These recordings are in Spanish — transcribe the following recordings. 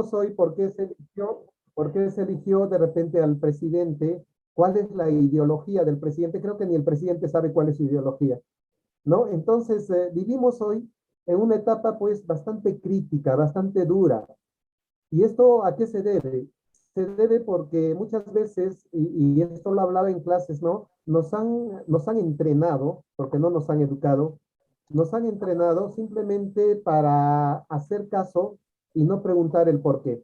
vimos hoy por qué se eligió de repente al presidente, cuál es la ideología del presidente. Creo que ni el presidente sabe cuál es su ideología, ¿no? Entonces, vivimos hoy en una etapa pues bastante crítica, bastante dura. ¿Y esto a qué se debe? Se debe porque muchas veces, y esto lo hablaba en clases, ¿no? Nos han entrenado, porque no nos han educado, nos han entrenado simplemente para hacer caso y no preguntar el por qué.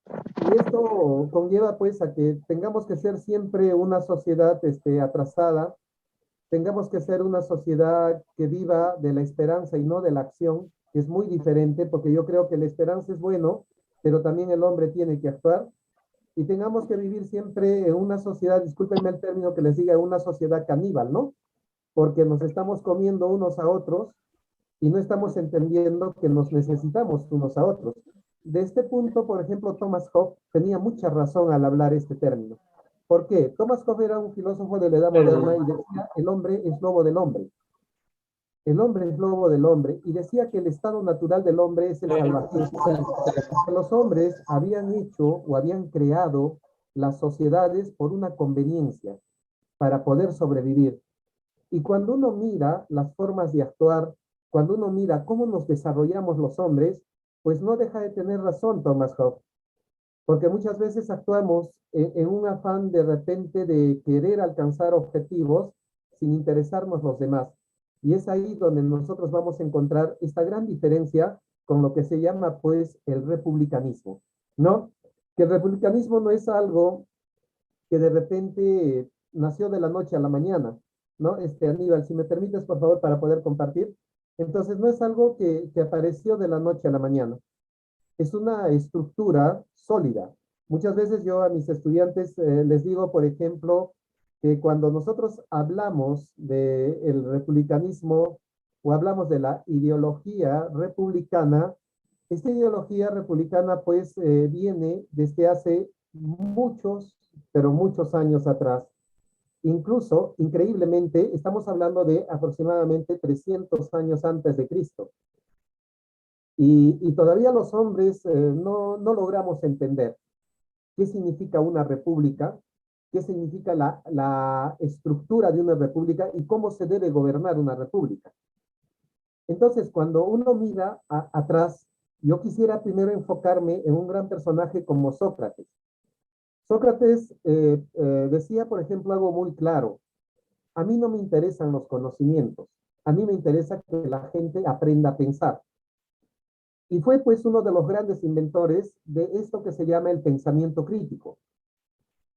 Y esto conlleva pues a que tengamos que ser siempre una sociedad atrasada, tengamos que ser una sociedad que viva de la esperanza y no de la acción, que es muy diferente, porque yo creo que la esperanza es bueno, pero también el hombre tiene que actuar, y tengamos que vivir siempre en una sociedad, discúlpenme el término que les diga, una sociedad caníbal, ¿no? Porque nos estamos comiendo unos a otros y no estamos entendiendo que nos necesitamos unos a otros. De este punto, por ejemplo, Thomas Hobbes tenía mucha razón al hablar este término. ¿Por qué? Thomas Hobbes era un filósofo de la Edad Moderna y decía, el hombre es lobo del hombre. El hombre es lobo del hombre y decía que el estado natural del hombre es el salvajismo. Que los hombres habían hecho o habían creado las sociedades por una conveniencia para poder sobrevivir. Y cuando uno mira las formas de actuar, cuando uno mira cómo nos desarrollamos los hombres, pues no deja de tener razón Thomas Hobbes, porque muchas veces actuamos en un afán de repente de querer alcanzar objetivos sin interesarnos los demás. Y es ahí donde nosotros vamos a encontrar esta gran diferencia con lo que se llama pues el republicanismo, ¿no? Que el republicanismo no es algo que de repente nació de la noche a la mañana, ¿no? Aníbal, si me permites, por favor, para poder compartir. Entonces, no es algo que apareció de la noche a la mañana, es una estructura sólida. Muchas veces yo a mis estudiantes les digo, por ejemplo, que cuando nosotros hablamos del republicanismo o hablamos de la ideología republicana, esta ideología republicana pues viene desde hace muchos, pero muchos años atrás. Incluso, increíblemente, estamos hablando de aproximadamente 300 años antes de Cristo. Y todavía los hombres no logramos entender qué significa una república, qué significa la estructura de una república y cómo se debe gobernar una república. Entonces, cuando uno mira atrás, yo quisiera primero enfocarme en un gran personaje como Sócrates. Sócrates decía, por ejemplo, algo muy claro: a mí no me interesan los conocimientos, a mí me interesa que la gente aprenda a pensar. Y fue pues uno de los grandes inventores de esto que se llama el pensamiento crítico.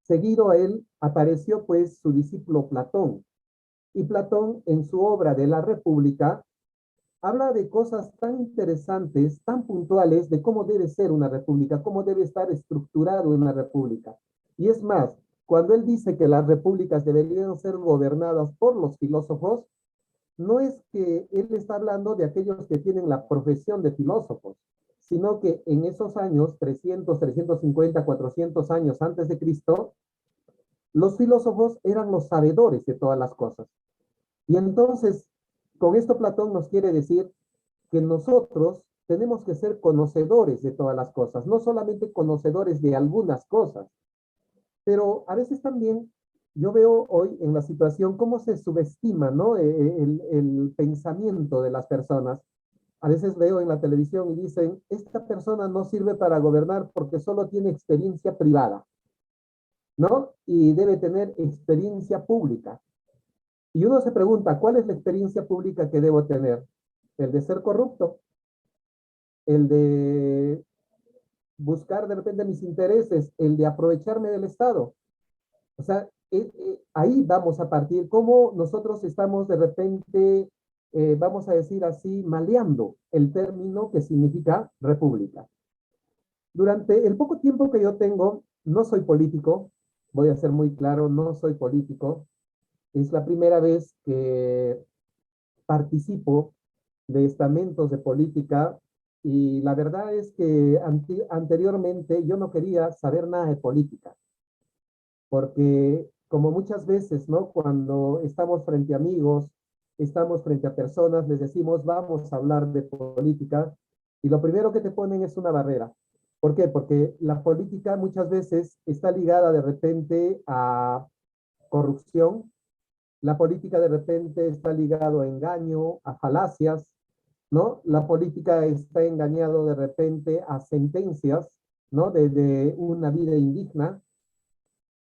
Seguido a él apareció pues su discípulo Platón. Y Platón en su obra de la República habla de cosas tan interesantes, tan puntuales de cómo debe ser una república, cómo debe estar estructurado una república. Y es más, cuando él dice que las repúblicas deberían ser gobernadas por los filósofos, no es que él está hablando de aquellos que tienen la profesión de filósofos, sino que en esos años, 300, 350, 400 años antes de Cristo, los filósofos eran los sabedores de todas las cosas. Y entonces, con esto Platón nos quiere decir que nosotros tenemos que ser conocedores de todas las cosas, no solamente conocedores de algunas cosas, pero a veces también yo veo hoy en la situación cómo se subestima, ¿no? El pensamiento de las personas. A veces veo en la televisión y dicen, esta persona no sirve para gobernar porque solo tiene experiencia privada, ¿no? Y debe tener experiencia pública. Y uno se pregunta, ¿cuál es la experiencia pública que debo tener? ¿El de ser corrupto? ¿El de buscar de repente mis intereses? ¿El de aprovecharme del Estado? O sea, ahí vamos a partir, cómo nosotros estamos de repente, vamos a decir así, maleando el término que significa república. Durante el poco tiempo que yo tengo, no soy político, voy a ser muy claro, no soy político. Es la primera vez que participo de estamentos de política y la verdad es que anteriormente yo no quería saber nada de política porque como muchas veces, ¿no? Cuando estamos frente a amigos, estamos frente a personas, les decimos, vamos a hablar de política, y lo primero que te ponen es una barrera. ¿Por qué? Porque la política muchas veces está ligada de repente a corrupción, la política de repente está ligado a engaño, a falacias, ¿no? La política está engañado de repente a sentencias, ¿no? De una vida indigna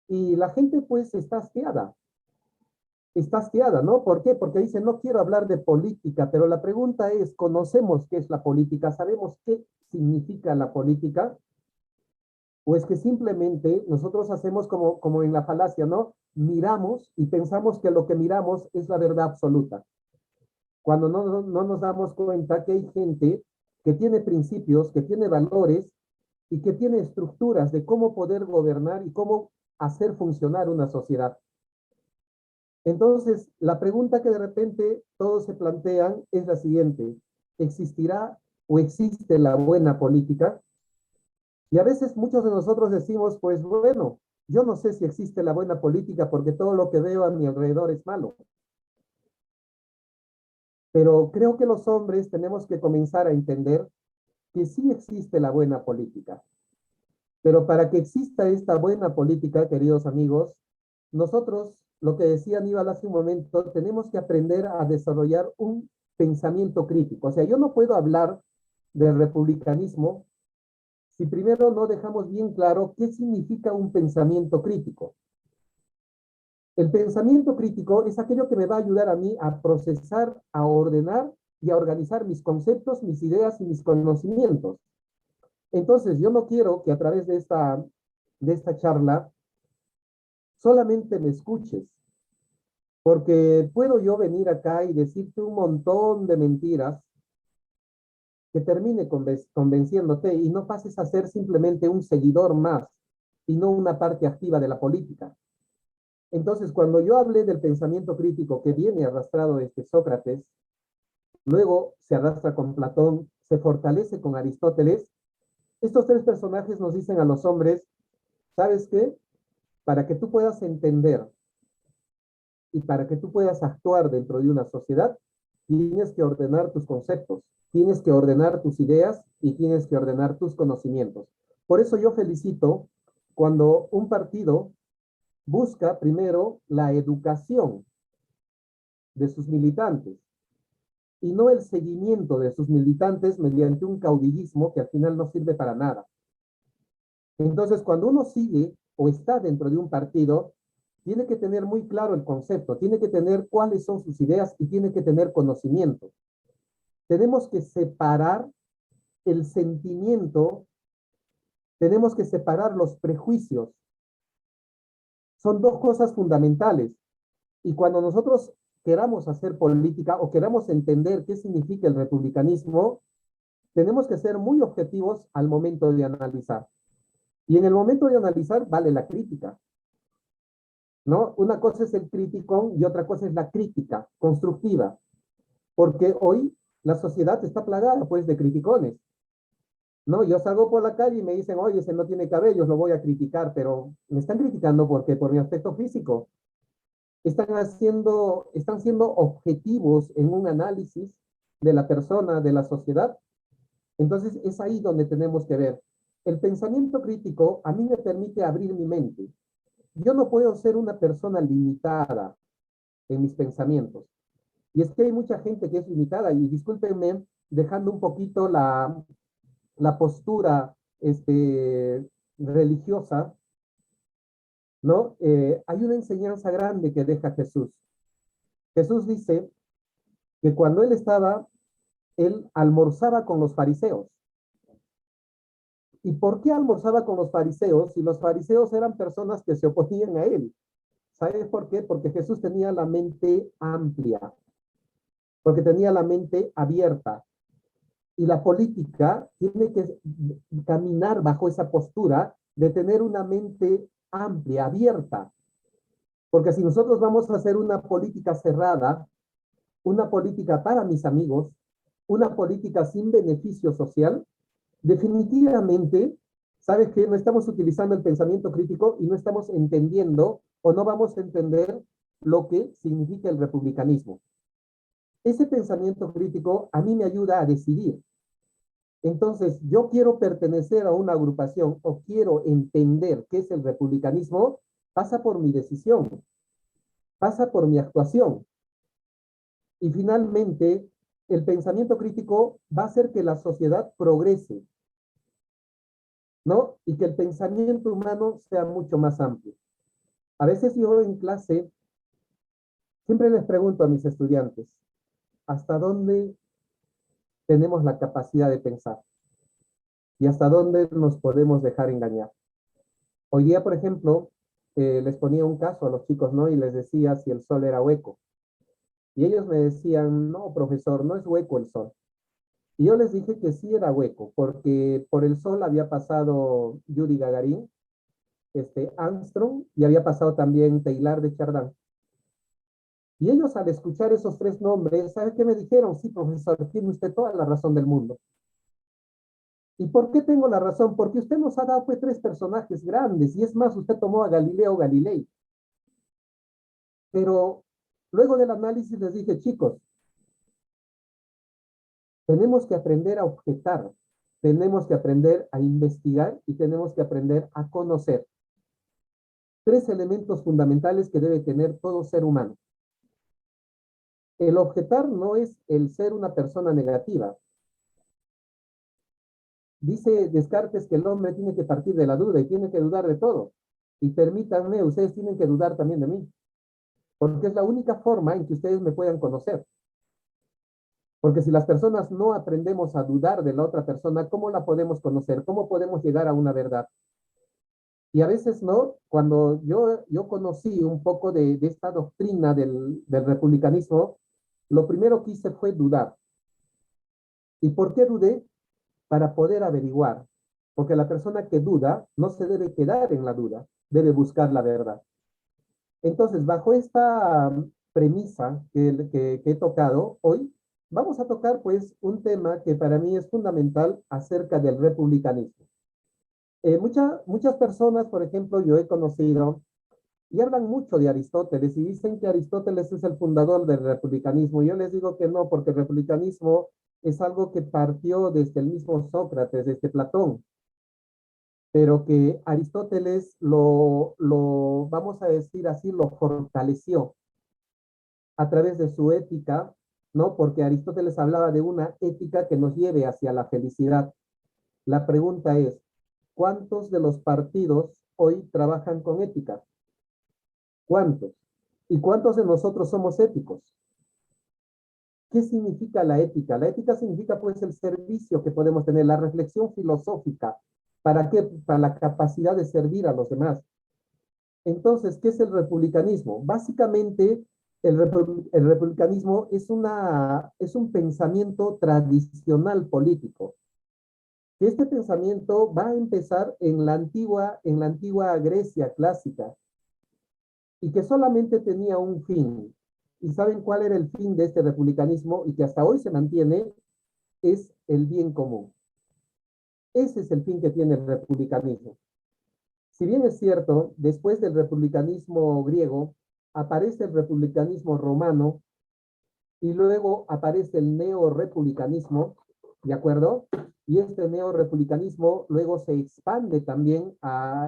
y la gente pues está asqueada, ¿no? ¿Por qué? Porque dice, no quiero hablar de política, pero la pregunta es, ¿conocemos qué es la política? ¿Sabemos qué significa la política? ¿O es que simplemente nosotros hacemos como en la falacia, ¿no? Miramos y pensamos que lo que miramos es la verdad absoluta, cuando no nos damos cuenta que hay gente que tiene principios, que tiene valores y que tiene estructuras de cómo poder gobernar y cómo hacer funcionar una sociedad. Entonces, la pregunta que de repente todos se plantean es la siguiente: ¿existirá o existe la buena política? Y a veces muchos de nosotros decimos, pues bueno, yo no sé si existe la buena política porque todo lo que veo a mi alrededor es malo. Pero creo que los hombres tenemos que comenzar a entender que sí existe la buena política. Pero para que exista esta buena política, queridos amigos, nosotros, lo que decía Aníbal hace un momento, tenemos que aprender a desarrollar un pensamiento crítico. O sea, yo no puedo hablar del republicanismo si primero no dejamos bien claro qué significa un pensamiento crítico. El pensamiento crítico es aquello que me va a ayudar a mí a procesar, a ordenar y a organizar mis conceptos, mis ideas y mis conocimientos. Entonces, yo no quiero que a través de esta charla solamente me escuches, porque puedo yo venir acá y decirte un montón de mentiras que termine convenciéndote y no pases a ser simplemente un seguidor más y no una parte activa de la política. Entonces, cuando yo hablé del pensamiento crítico que viene arrastrado desde Sócrates, luego se arrastra con Platón, se fortalece con Aristóteles, estos tres personajes nos dicen a los hombres, ¿sabes qué? Para que tú puedas entender y para que tú puedas actuar dentro de una sociedad, tienes que ordenar tus conceptos, tienes que ordenar tus ideas y tienes que ordenar tus conocimientos. Por eso yo felicito cuando un partido busca primero la educación de sus militantes y no el seguimiento de sus militantes mediante un caudillismo que al final no sirve para nada. Entonces, cuando uno sigue o está dentro de un partido, tiene que tener muy claro el concepto, tiene que tener cuáles son sus ideas y tiene que tener conocimiento. Tenemos que separar el sentimiento, tenemos que separar los prejuicios. Son dos cosas fundamentales. Y cuando nosotros queramos hacer política o queramos entender qué significa el republicanismo, tenemos que ser muy objetivos al momento de analizar. Y en el momento de analizar vale la crítica, ¿no? Una cosa es el criticón y otra cosa es la crítica constructiva, porque hoy la sociedad está plagada pues de criticones, ¿no? Yo salgo por la calle y me dicen, oye, ese no tiene cabellos, lo voy a criticar, pero me están criticando porque por mi aspecto físico. Están siendo objetivos en un análisis de la persona, de la sociedad. Entonces es ahí donde tenemos que ver. El pensamiento crítico a mí me permite abrir mi mente. Yo no puedo ser una persona limitada en mis pensamientos. Y es que hay mucha gente que es limitada, y discúlpenme, dejando un poquito la postura religiosa, ¿no? Hay una enseñanza grande que deja Jesús. Jesús dice que cuando él almorzaba con los fariseos. ¿Y por qué almorzaba con los fariseos si los fariseos eran personas que se oponían a él? ¿Sabes por qué? Porque Jesús tenía la mente amplia, porque tenía la mente abierta. Y la política tiene que caminar bajo esa postura de tener una mente amplia, abierta. Porque si nosotros vamos a hacer una política cerrada, una política para mis amigos, una política sin beneficio social, definitivamente, ¿sabes qué? No estamos utilizando el pensamiento crítico y no estamos entendiendo o no vamos a entender lo que significa el republicanismo. Ese pensamiento crítico a mí me ayuda a decidir. Entonces, yo quiero pertenecer a una agrupación o quiero entender qué es el republicanismo, pasa por mi decisión, pasa por mi actuación. Y finalmente, el pensamiento crítico va a hacer que la sociedad progrese, ¿no? Y que el pensamiento humano sea mucho más amplio. A veces yo en clase siempre les pregunto a mis estudiantes, ¿hasta dónde tenemos la capacidad de pensar? ¿Y hasta dónde nos podemos dejar engañar? Hoy día, por ejemplo, les ponía un caso a los chicos, ¿no? Y les decía si el sol era hueco. Y ellos me decían, no, profesor, no es hueco el sol. Y yo les dije que sí era hueco, porque por el sol había pasado Yuri Gagarin, Armstrong, y había pasado también Teilhard de Chardin. Y ellos al escuchar esos tres nombres, ¿sabe qué me dijeron? Sí, profesor, tiene usted toda la razón del mundo. ¿Y por qué tengo la razón? Porque usted nos ha dado pues, tres personajes grandes, y es más, usted tomó a Galileo Galilei. Pero luego del análisis les dije, chicos, tenemos que aprender a objetar, tenemos que aprender a investigar y tenemos que aprender a conocer. Tres elementos fundamentales que debe tener todo ser humano. El objetar no es el ser una persona negativa. Dice Descartes que el hombre tiene que partir de la duda y tiene que dudar de todo. Y permítanme, ustedes tienen que dudar también de mí, porque es la única forma en que ustedes me puedan conocer. Porque si las personas no aprendemos a dudar de la otra persona, ¿cómo la podemos conocer? ¿Cómo podemos llegar a una verdad? Y a veces no, cuando yo conocí un poco de esta doctrina del republicanismo, lo primero que hice fue dudar. ¿Y por qué dudé? Para poder averiguar. Porque la persona que duda no se debe quedar en la duda, debe buscar la verdad. Entonces, bajo esta premisa que he tocado hoy, vamos a tocar pues un tema que para mí es fundamental acerca del republicanismo. Muchas personas, por ejemplo, yo he conocido y hablan mucho de Aristóteles y dicen que Aristóteles es el fundador del republicanismo. Yo les digo que no, porque el republicanismo es algo que partió desde el mismo Sócrates, desde Platón, pero que Aristóteles vamos a decir así, lo fortaleció a través de su ética, ¿no? Porque Aristóteles hablaba de una ética que nos lleve hacia la felicidad. La pregunta es, ¿cuántos de los partidos hoy trabajan con ética? ¿Cuántos? ¿Y cuántos de nosotros somos éticos? ¿Qué significa la ética? La ética significa pues el servicio que podemos tener, la reflexión filosófica. ¿Para qué? Para la capacidad de servir a los demás. Entonces, ¿qué es el republicanismo? Básicamente, el republicanismo es un pensamiento tradicional político. Que este pensamiento va a empezar en la antigua Grecia clásica y que solamente tenía un fin. ¿Y saben cuál era el fin de este republicanismo y que hasta hoy se mantiene? Es el bien común. Ese es el fin que tiene el republicanismo. Si bien es cierto, después del republicanismo griego aparece el republicanismo romano y luego aparece el neorepublicanismo, ¿de acuerdo? Y este neorepublicanismo luego se expande también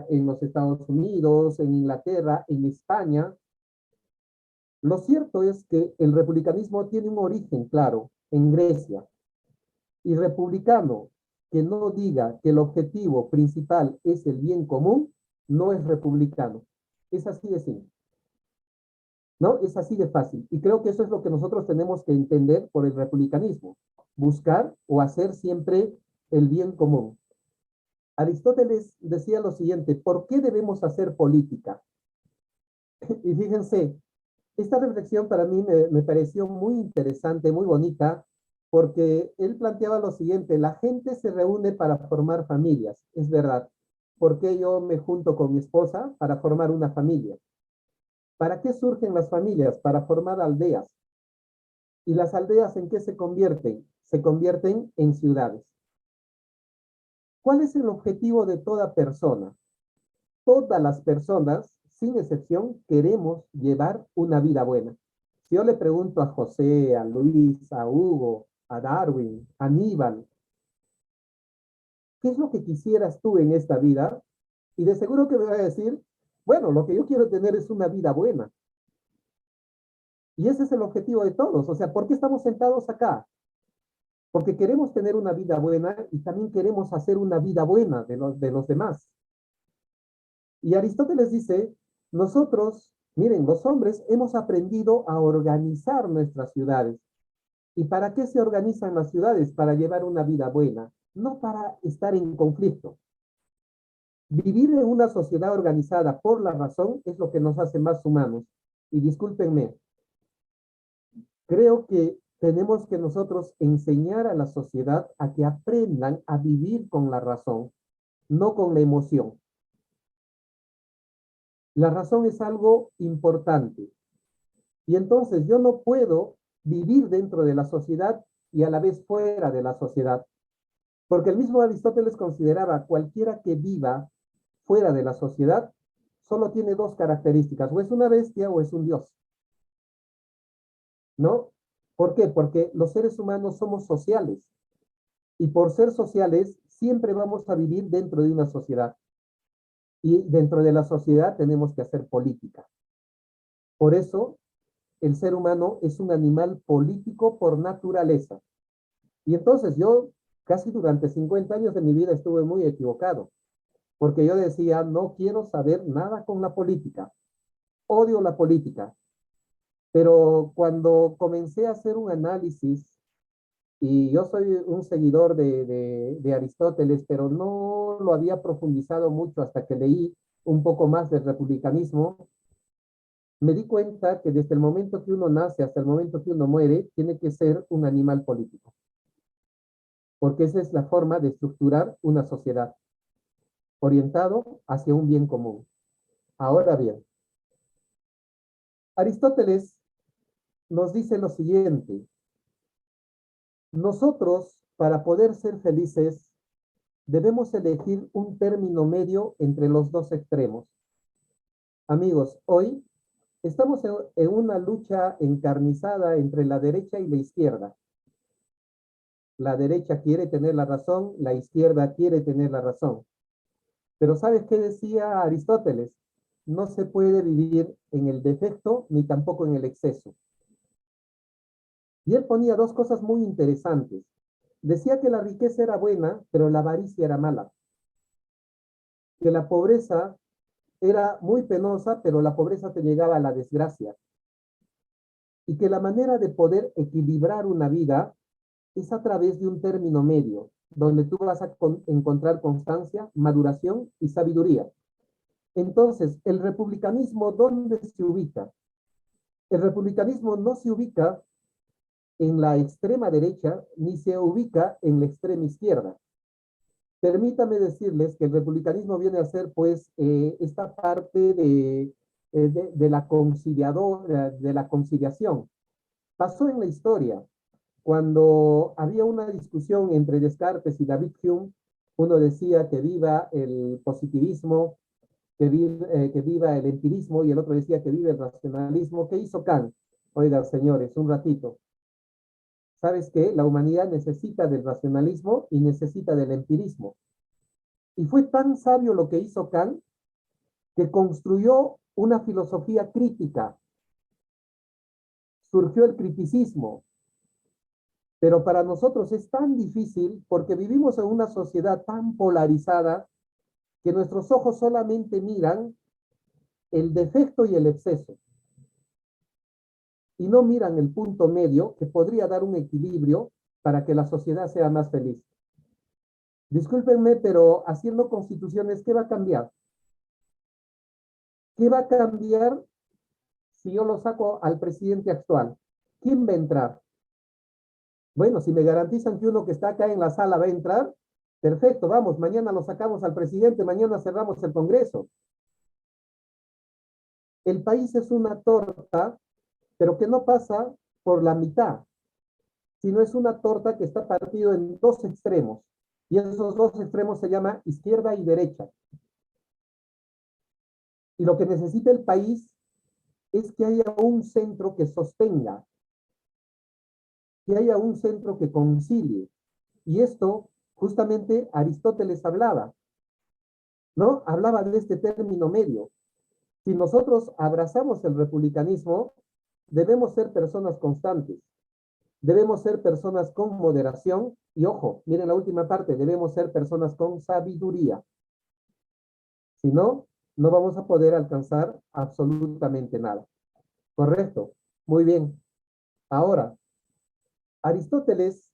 en los Estados Unidos, en Inglaterra, en España. Lo cierto es que el republicanismo tiene un origen claro en Grecia y republicano que no diga que el objetivo principal es el bien común, no es republicano. Es así de simple, ¿no? Es así de fácil. Y creo que eso es lo que nosotros tenemos que entender por el republicanismo. Buscar o hacer siempre el bien común. Aristóteles decía lo siguiente, ¿por qué debemos hacer política? Y fíjense, esta reflexión para mí me pareció muy interesante, muy bonita, porque él planteaba lo siguiente, la gente se reúne para formar familias, es verdad. ¿Por qué yo me junto con mi esposa? Para formar una familia. ¿Para qué surgen las familias? Para formar aldeas. ¿Y las aldeas en qué se convierten? Se convierten en ciudades. ¿Cuál es el objetivo de toda persona? Todas las personas, sin excepción, queremos llevar una vida buena. Si yo le pregunto a José, a Luis, a Hugo, a Darwin, a Aníbal, ¿qué es lo que quisieras tú en esta vida? Y de seguro que me va a decir, bueno, lo que yo quiero tener es una vida buena. Y ese es el objetivo de todos. O sea, ¿por qué estamos sentados acá? Porque queremos tener una vida buena y también queremos hacer una vida buena de los demás. Y Aristóteles dice, nosotros, miren, los hombres hemos aprendido a organizar nuestras ciudades. ¿Y para qué se organizan las ciudades? Para llevar una vida buena, no para estar en conflicto. Vivir en una sociedad organizada por la razón es lo que nos hace más humanos. Y discúlpenme, creo que tenemos que nosotros enseñar a la sociedad a que aprendan a vivir con la razón, no con la emoción. La razón es algo importante. Y entonces yo no puedo vivir dentro de la sociedad y a la vez fuera de la sociedad. Porque el mismo Aristóteles consideraba cualquiera que viva fuera de la sociedad solo tiene dos características, o es una bestia o es un dios, ¿no? ¿Por qué? Porque los seres humanos somos sociales y por ser sociales siempre vamos a vivir dentro de una sociedad y dentro de la sociedad tenemos que hacer política. Por eso el ser humano es un animal político por naturaleza. Y entonces yo casi durante 50 años de mi vida estuve muy equivocado, porque yo decía, no quiero saber nada con la política, odio la política. Pero cuando comencé a hacer un análisis, y yo soy un seguidor de Aristóteles, pero no lo había profundizado mucho hasta que leí un poco más del republicanismo, me di cuenta que desde el momento que uno nace hasta el momento que uno muere, tiene que ser un animal político, porque esa es la forma de estructurar una sociedad, orientado hacia un bien común. Ahora bien, Aristóteles nos dice lo siguiente: nosotros, para poder ser felices, debemos elegir un término medio entre los dos extremos. Amigos, hoy estamos en una lucha encarnizada entre la derecha y la izquierda. La derecha quiere tener la razón, la izquierda quiere tener la razón. Pero ¿sabes qué decía Aristóteles? No se puede vivir en el defecto ni tampoco en el exceso. Y él ponía dos cosas muy interesantes. Decía que la riqueza era buena, pero la avaricia era mala. Que la pobreza era muy penosa, pero la pobreza te llegaba a la desgracia. Y que la manera de poder equilibrar una vida es a través de un término medio, donde tú vas a encontrar constancia, maduración y sabiduría. Entonces, el republicanismo, ¿dónde se ubica? El republicanismo no se ubica en la extrema derecha ni se ubica en la extrema izquierda. Permítame decirles que el republicanismo viene a ser, pues, esta parte de la de la conciliación. Pasó en la historia. Cuando había una discusión entre Descartes y David Hume, uno decía que viva el positivismo, que viva el empirismo, y el otro decía que viva el racionalismo. ¿Qué hizo Kant? Oiga, señores, un ratito. ¿Sabes qué? La humanidad necesita del racionalismo y necesita del empirismo. Y fue tan sabio lo que hizo Kant que construyó una filosofía crítica. Surgió el criticismo, pero para nosotros es tan difícil porque vivimos en una sociedad tan polarizada que nuestros ojos solamente miran el defecto y el exceso y no miran el punto medio que podría dar un equilibrio para que la sociedad sea más feliz. Discúlpenme, pero haciendo constituciones, ¿qué va a cambiar? ¿Qué va a cambiar si yo lo saco al presidente actual? ¿Quién va a entrar? Bueno, si me garantizan que uno que está acá en la sala va a entrar, perfecto, vamos, mañana lo sacamos al presidente, mañana cerramos el Congreso. El país es una torta, pero que no pasa por la mitad, sino es una torta que está partido en dos extremos. Y esos dos extremos se llama izquierda y derecha. Y lo que necesita el país es que haya un centro que sostenga, que haya un centro que concilie. Y esto justamente Aristóteles hablaba, ¿no? Hablaba de este término medio. Si nosotros abrazamos el republicanismo, debemos ser personas constantes, debemos ser personas con moderación y ojo, miren la última parte, debemos ser personas con sabiduría. Si no, no vamos a poder alcanzar absolutamente nada. Correcto. Muy bien. Ahora, Aristóteles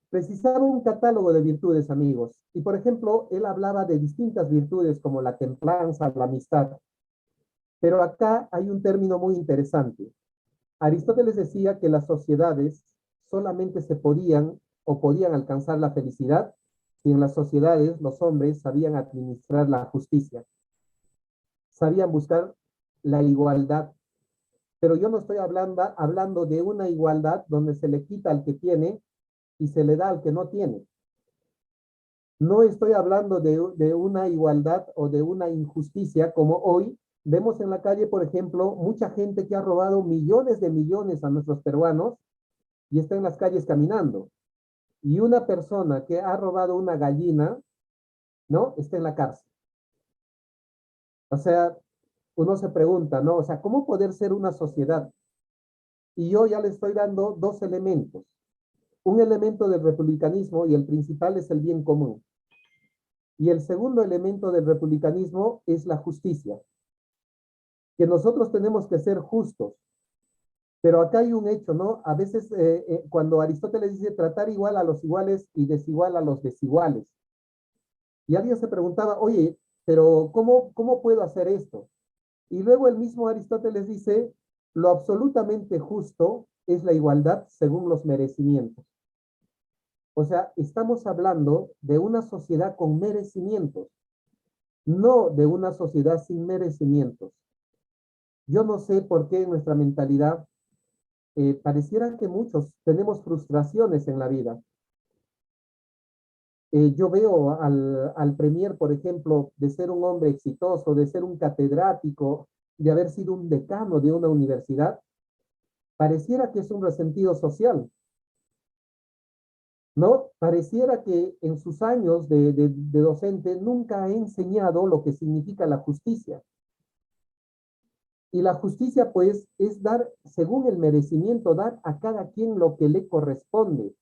precisaba un catálogo de virtudes, amigos. Y por ejemplo, él hablaba de distintas virtudes como la templanza, la amistad. Pero acá hay un término muy interesante. Aristóteles decía que las sociedades solamente se podían o podían alcanzar la felicidad si en las sociedades los hombres sabían administrar la justicia, sabían buscar la igualdad. Pero yo no estoy hablando de una igualdad donde se le quita al que tiene y se le da al que no tiene. No estoy hablando de una igualdad o de una injusticia como hoy vemos en la calle, por ejemplo, mucha gente que ha robado millones de millones a nuestros peruanos y está en las calles caminando. Y una persona que ha robado una gallina, ¿no? Está en la cárcel. O sea, uno se pregunta, ¿no? O sea, ¿cómo poder ser una sociedad? Y yo ya le estoy dando dos elementos. Un elemento del republicanismo y el principal es el bien común. Y el segundo elemento del republicanismo es la justicia, que nosotros tenemos que ser justos. Pero acá hay un hecho, ¿no? A veces cuando Aristóteles dice tratar igual a los iguales y desigual a los desiguales. Y alguien se preguntaba, oye, pero ¿cómo puedo hacer esto? Y luego el mismo Aristóteles dice, lo absolutamente justo es la igualdad según los merecimientos. O sea, estamos hablando de una sociedad con merecimientos, no de una sociedad sin merecimientos. Yo no sé por qué en nuestra mentalidad pareciera que muchos tenemos frustraciones en la vida. Yo veo al premier, por ejemplo, de ser un hombre exitoso, de ser un catedrático, de haber sido un decano de una universidad, pareciera que es un resentido social, ¿no? Pareciera que en sus años de docente nunca ha enseñado lo que significa la justicia. Y la justicia, pues, es dar, según el merecimiento, dar a cada quien lo que le corresponde.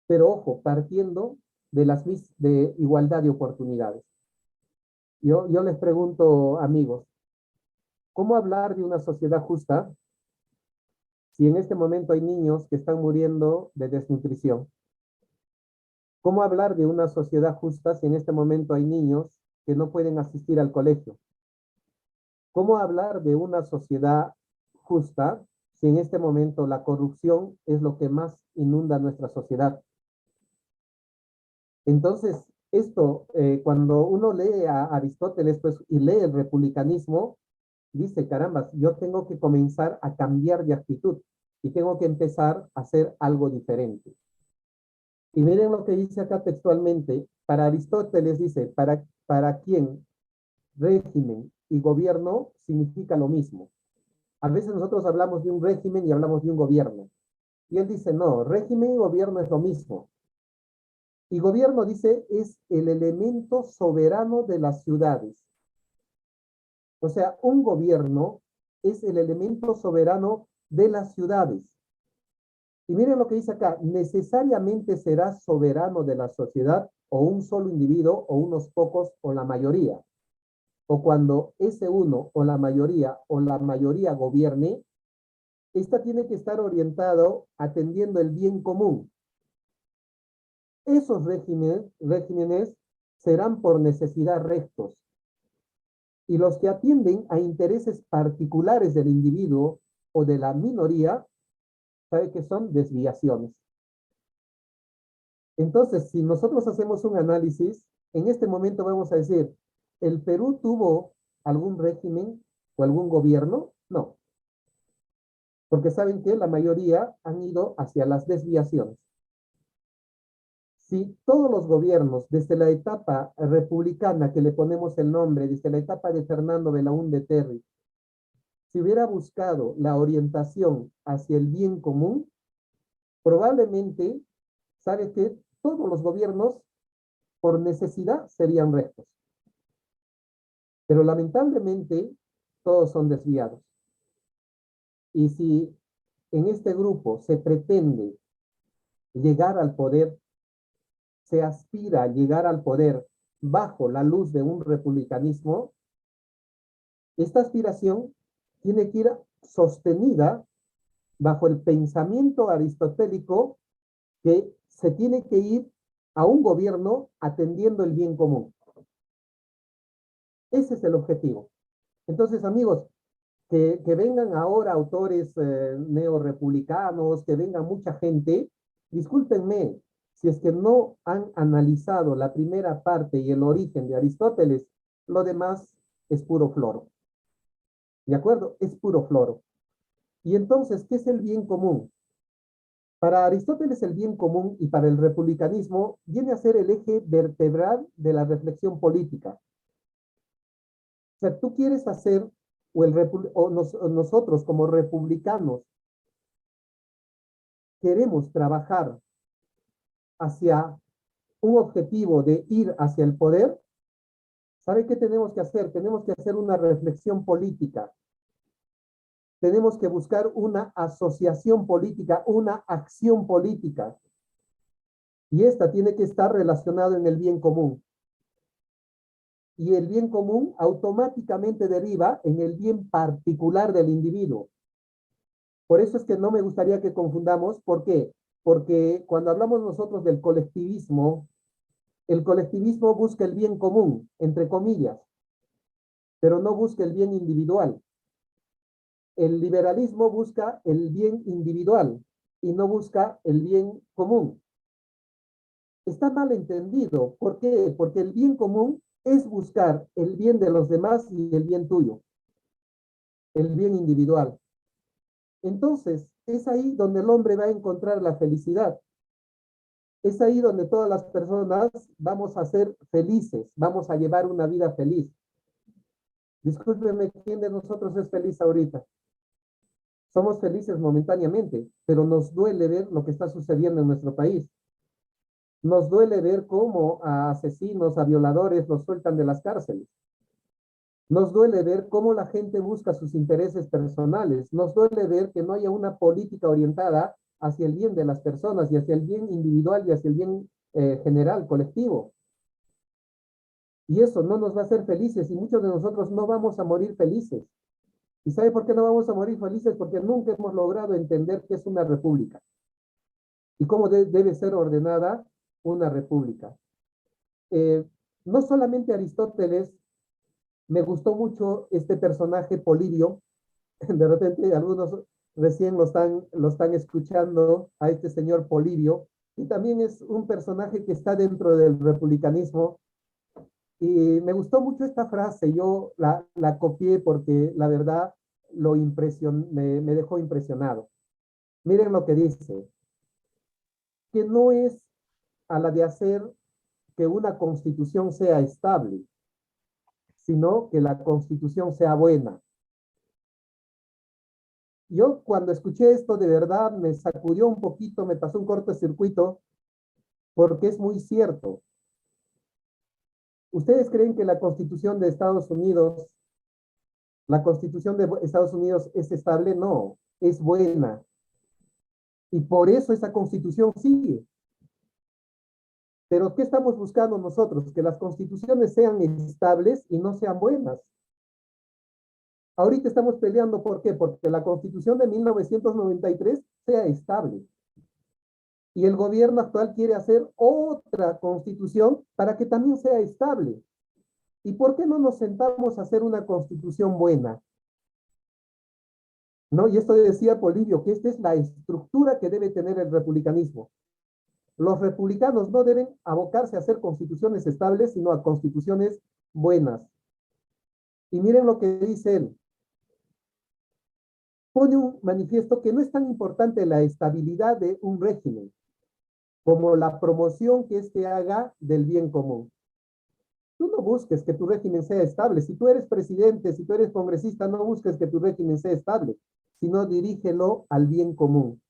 Pero ojo, partiendo de igualdad de oportunidades. Yo les pregunto, amigos, ¿cómo hablar de una sociedad justa si en este momento hay niños que están muriendo de desnutrición? ¿Cómo hablar de una sociedad justa si en este momento hay niños que no pueden asistir al colegio? ¿Cómo hablar de una sociedad justa si en este momento la corrupción es lo que más inunda nuestra sociedad? Entonces, esto, cuando uno lee a Aristóteles pues, y lee el republicanismo, dice, caramba, yo tengo que comenzar a cambiar de actitud y tengo que empezar a hacer algo diferente. Y miren lo que dice acá textualmente. Para Aristóteles dice, para quien régimen y gobierno significa lo mismo. A veces nosotros hablamos de un régimen y hablamos de un gobierno. Y él dice, no, régimen y gobierno es lo mismo. Y gobierno, dice, es el elemento soberano de las ciudades. O sea, un gobierno es el elemento soberano de las ciudades. Y miren lo que dice acá, necesariamente será soberano de la sociedad o un solo individuo o unos pocos o la mayoría. O cuando ese uno o la mayoría gobierne, esta tiene que estar orientado atendiendo el bien común. Esos regímenes serán por necesidad rectos. Y los que atienden a intereses particulares del individuo o de la minoría, sabe que son desviaciones. Entonces, si nosotros hacemos un análisis, en este momento vamos a decir, ¿el Perú tuvo algún régimen o algún gobierno? No, porque saben que la mayoría han ido hacia las desviaciones. Si todos los gobiernos, desde la etapa republicana, que le ponemos el nombre, desde la etapa de Fernando Belaúnde Terry, si hubiera buscado la orientación hacia el bien común, probablemente, ¿sabe qué? todos los gobiernos, por necesidad, serían rectos. Pero lamentablemente, todos son desviados. Y si en este grupo se pretende llegar al poder, se aspira a llegar al poder bajo la luz de un republicanismo, esta aspiración tiene que ir sostenida bajo el pensamiento aristotélico que se tiene que ir a un gobierno atendiendo el bien común. Ese es el objetivo. Entonces, amigos, que vengan ahora autores neorepublicanos, que venga mucha gente, discúlpenme, si es que no han analizado la primera parte y el origen de Aristóteles, lo demás es puro floro. ¿De acuerdo? Es puro floro. Y entonces, ¿qué es el bien común? Para Aristóteles el bien común y para el republicanismo viene a ser el eje vertebral de la reflexión política. O sea, tú quieres hacer, o nosotros como republicanos, queremos trabajar hacia un objetivo de ir hacia el poder. ¿Sabe qué tenemos que hacer? Tenemos que hacer una reflexión política. Tenemos que buscar una asociación política, una acción política. Y esta tiene que estar relacionada en el bien común. Y el bien común automáticamente deriva en el bien particular del individuo. Por eso es que no me gustaría que confundamos. ¿Por qué? Porque cuando hablamos nosotros del colectivismo, el colectivismo busca el bien común, entre comillas, pero no busca el bien individual. El liberalismo busca el bien individual y no busca el bien común. Está mal entendido. ¿Por qué? Porque el bien común es buscar el bien de los demás y el bien tuyo, el bien individual. Entonces, es ahí donde el hombre va a encontrar la felicidad. Es ahí donde todas las personas vamos a ser felices, vamos a llevar una vida feliz. Discúlpeme, ¿quién de nosotros es feliz ahorita? Somos felices momentáneamente, pero nos duele ver lo que está sucediendo en nuestro país. Nos duele ver cómo a asesinos, a violadores los sueltan de las cárceles. Nos duele ver cómo la gente busca sus intereses personales. Nos duele ver que no haya una política orientada hacia el bien de las personas y hacia el bien individual y hacia el bien general, colectivo. Y eso no nos va a hacer felices y muchos de nosotros no vamos a morir felices. ¿Y sabe por qué no vamos a morir felices? Porque nunca hemos logrado entender qué es una república y cómo debe ser ordenada una república. Eh, no solamente Aristóteles, me gustó mucho este personaje Polibio. De repente algunos recién lo están escuchando a este señor Polibio, y también es un personaje que está dentro del republicanismo. Y me gustó mucho esta frase, yo la copié porque la verdad me dejó impresionado. Miren lo que dice, que no es a la de hacer que una constitución sea estable, sino que la constitución sea buena. Yo cuando escuché esto de verdad me sacudió un poquito, me pasó un cortocircuito, porque es muy cierto. ¿Ustedes creen que la constitución de Estados Unidos, la constitución de Estados Unidos es estable? No, es buena. Y por eso esa constitución sigue. Pero ¿qué estamos buscando nosotros? Que las constituciones sean estables y no sean buenas. Ahorita estamos peleando, ¿por qué? Porque la constitución de 1993 sea estable. Y el gobierno actual quiere hacer otra constitución para que también sea estable. ¿Y por qué no nos sentamos a hacer una constitución buena? ¿No? Y esto decía Polibio, que esta es la estructura que debe tener el republicanismo. Los republicanos no deben abocarse a hacer constituciones estables, sino a constituciones buenas. Y miren lo que dice él. Pone un manifiesto que no es tan importante la estabilidad de un régimen como la promoción que éste haga del bien común. Tú no busques que tu régimen sea estable. Si tú eres presidente, si tú eres congresista, no busques que tu régimen sea estable, sino dirígelo al bien común.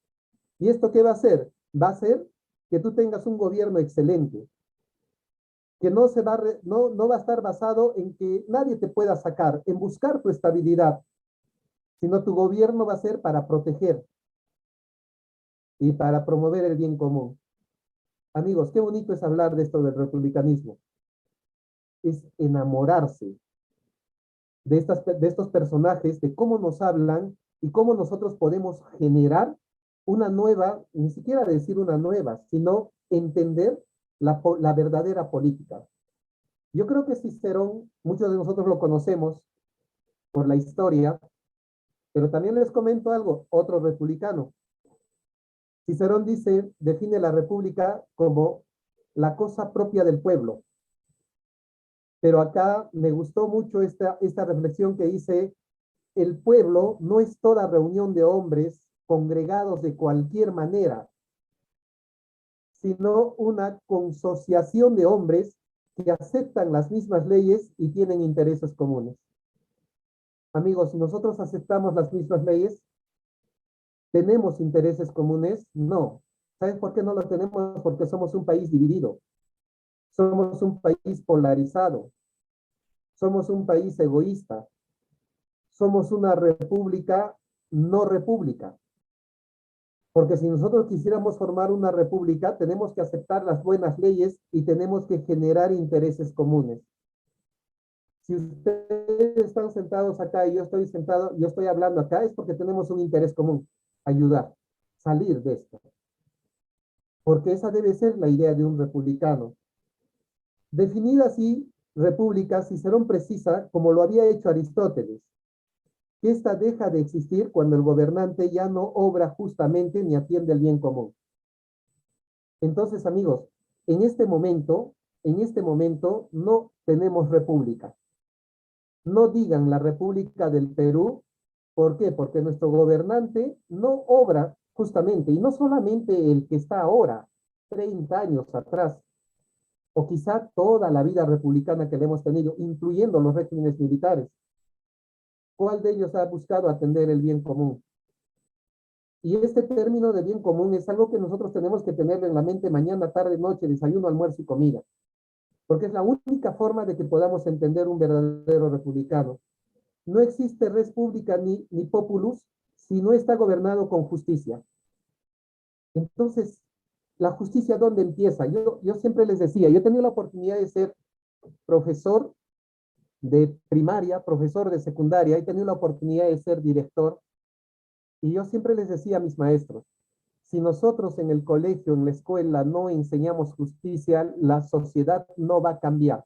¿Y esto qué va a hacer? Va a ser que tú tengas un gobierno excelente, que no, no va a estar basado en que nadie te pueda sacar, en buscar tu estabilidad, sino tu gobierno va a ser para proteger y para promover el bien común. Amigos, qué bonito es hablar de esto del republicanismo. Es enamorarse de estos personajes, de cómo nos hablan y cómo nosotros podemos generar una nueva, ni siquiera decir una nueva, sino entender la verdadera política. Yo creo que Cicerón, muchos de nosotros lo conocemos por la historia, pero también les comento algo, otro republicano. Cicerón dice, define la república como la cosa propia del pueblo. Pero acá me gustó mucho esta reflexión que dice, el pueblo no es toda reunión de hombres congregados de cualquier manera, sino una consociación de hombres que aceptan las mismas leyes y tienen intereses comunes. Amigos, si nosotros aceptamos las mismas leyes, ¿tenemos intereses comunes? No. ¿Sabes por qué no los tenemos? Porque somos un país dividido. Somos un país polarizado. Somos un país egoísta. Somos una república no república. Porque si nosotros quisiéramos formar una república, tenemos que aceptar las buenas leyes y tenemos que generar intereses comunes. Si ustedes están sentados acá y yo estoy sentado, yo estoy hablando acá, es porque tenemos un interés común, ayudar, salir de esto. Porque esa debe ser la idea de un republicano. Definida así, república, Cicerón precisa, como lo había hecho Aristóteles, que ésta deja de existir cuando el gobernante ya no obra justamente ni atiende el bien común. Entonces, amigos, en este momento no tenemos república. No digan la República del Perú. ¿Por qué? Porque nuestro gobernante no obra justamente, y no solamente el que está ahora, 30 años atrás, o quizá toda la vida republicana que le hemos tenido, incluyendo los regímenes militares. ¿Cuál de ellos ha buscado atender el bien común? Y este término de bien común es algo que nosotros tenemos que tener en la mente mañana, tarde, noche, desayuno, almuerzo y comida, porque es la única forma de que podamos entender un verdadero republicano. No existe res pública ni populus si no está gobernado con justicia. Entonces, ¿la justicia dónde empieza? Yo siempre les decía, yo he tenido la oportunidad de ser profesor de primaria, profesor de secundaria, he tenido la oportunidad de ser director, y yo siempre les decía a mis maestros, si nosotros en el colegio, en la escuela, no enseñamos justicia, la sociedad no va a cambiar,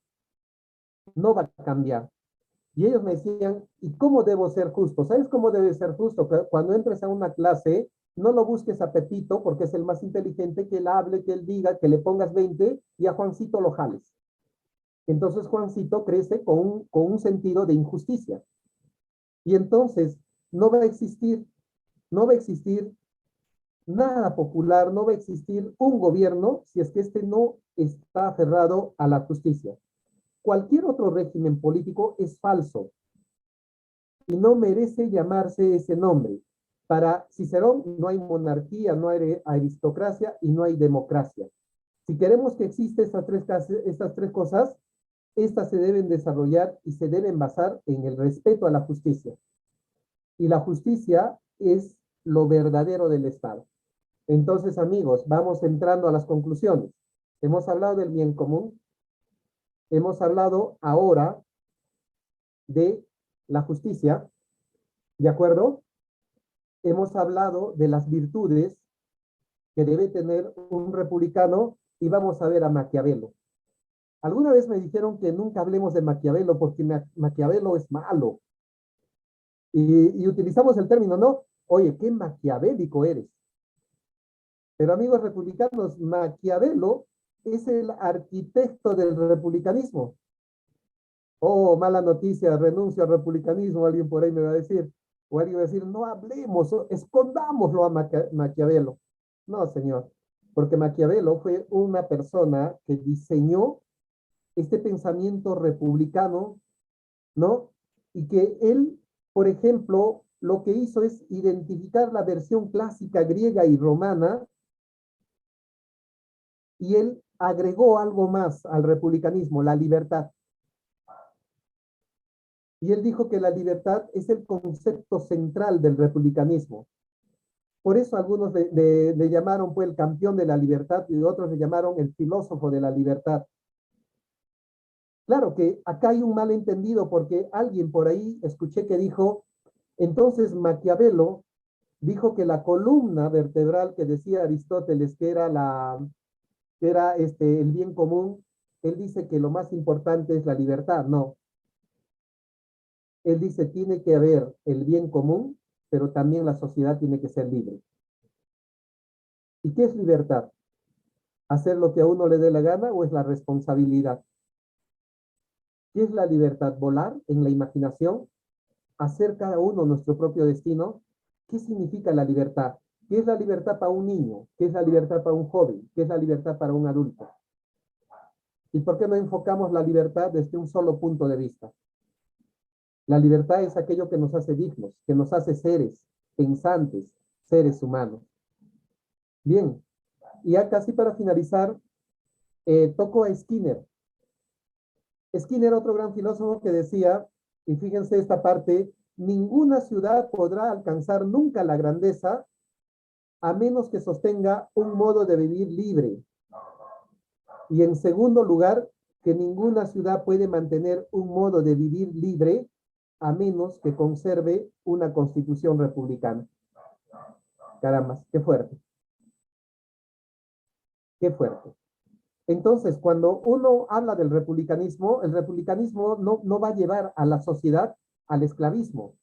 no va a cambiar. Y ellos me decían, ¿y cómo debo ser justo? ¿Sabes cómo debe ser justo? Que cuando entres a una clase, no lo busques a Pepito, porque es el más inteligente, que él hable, que él diga, que le pongas 20 y a Juancito lo jales. Entonces Juancito crece con un sentido de injusticia. Y entonces no va a existir, no va a existir nada popular, no va a existir un gobierno si es que este no está aferrado a la justicia. Cualquier otro régimen político es falso y no merece llamarse ese nombre. Para Cicerón no hay monarquía, no hay aristocracia y no hay democracia. Si queremos que exista estas tres cosas, estas se deben desarrollar y se deben basar en el respeto a la justicia. Y la justicia es lo verdadero del Estado. Entonces, amigos, vamos entrando a las conclusiones. Hemos hablado del bien común, hemos hablado ahora de la justicia, ¿de acuerdo? Hemos hablado de las virtudes que debe tener un republicano y vamos a ver a Maquiavelo. Alguna vez me dijeron que nunca hablemos de Maquiavelo porque Maquiavelo es malo. Y utilizamos el término, ¿no? Oye, qué maquiavélico eres. Pero amigos republicanos, Maquiavelo es el arquitecto del republicanismo. Oh, mala noticia, renuncio al republicanismo, alguien por ahí me va a decir. O alguien va a decir, no hablemos, escondámoslo a Maquiavelo. No, señor, porque Maquiavelo fue una persona que diseñó este pensamiento republicano, ¿no? Y que él, por ejemplo, lo que hizo es identificar la versión clásica griega y romana y él agregó algo más al republicanismo, la libertad. Y él dijo que la libertad es el concepto central del republicanismo. Por eso algunos le llamaron pues el campeón de la libertad y otros le llamaron el filósofo de la libertad. Claro que acá hay un malentendido porque alguien por ahí escuché que dijo, entonces Maquiavelo dijo que la columna vertebral que decía Aristóteles que era el bien común, él dice que lo más importante es la libertad. No, él dice tiene que haber el bien común, pero también la sociedad tiene que ser libre. ¿Y qué es libertad? ¿Hacer lo que a uno le dé la gana o es la responsabilidad? ¿Qué es la libertad? ¿Volar en la imaginación? ¿Hacer cada uno nuestro propio destino? ¿Qué significa la libertad? ¿Qué es la libertad para un niño? ¿Qué es la libertad para un joven? ¿Qué es la libertad para un adulto? ¿Y por qué no enfocamos la libertad desde un solo punto de vista? La libertad es aquello que nos hace dignos, que nos hace seres pensantes, seres humanos. Bien, y ya casi para finalizar, toco a Skinner. Skinner, otro gran filósofo que decía, y fíjense esta parte, ninguna ciudad podrá alcanzar nunca la grandeza a menos que sostenga un modo de vivir libre. Y en segundo lugar, que ninguna ciudad puede mantener un modo de vivir libre a menos que conserve una constitución republicana. Caramba, qué fuerte, qué fuerte. Entonces, cuando uno habla del republicanismo, el republicanismo no va a llevar a la sociedad al esclavismo.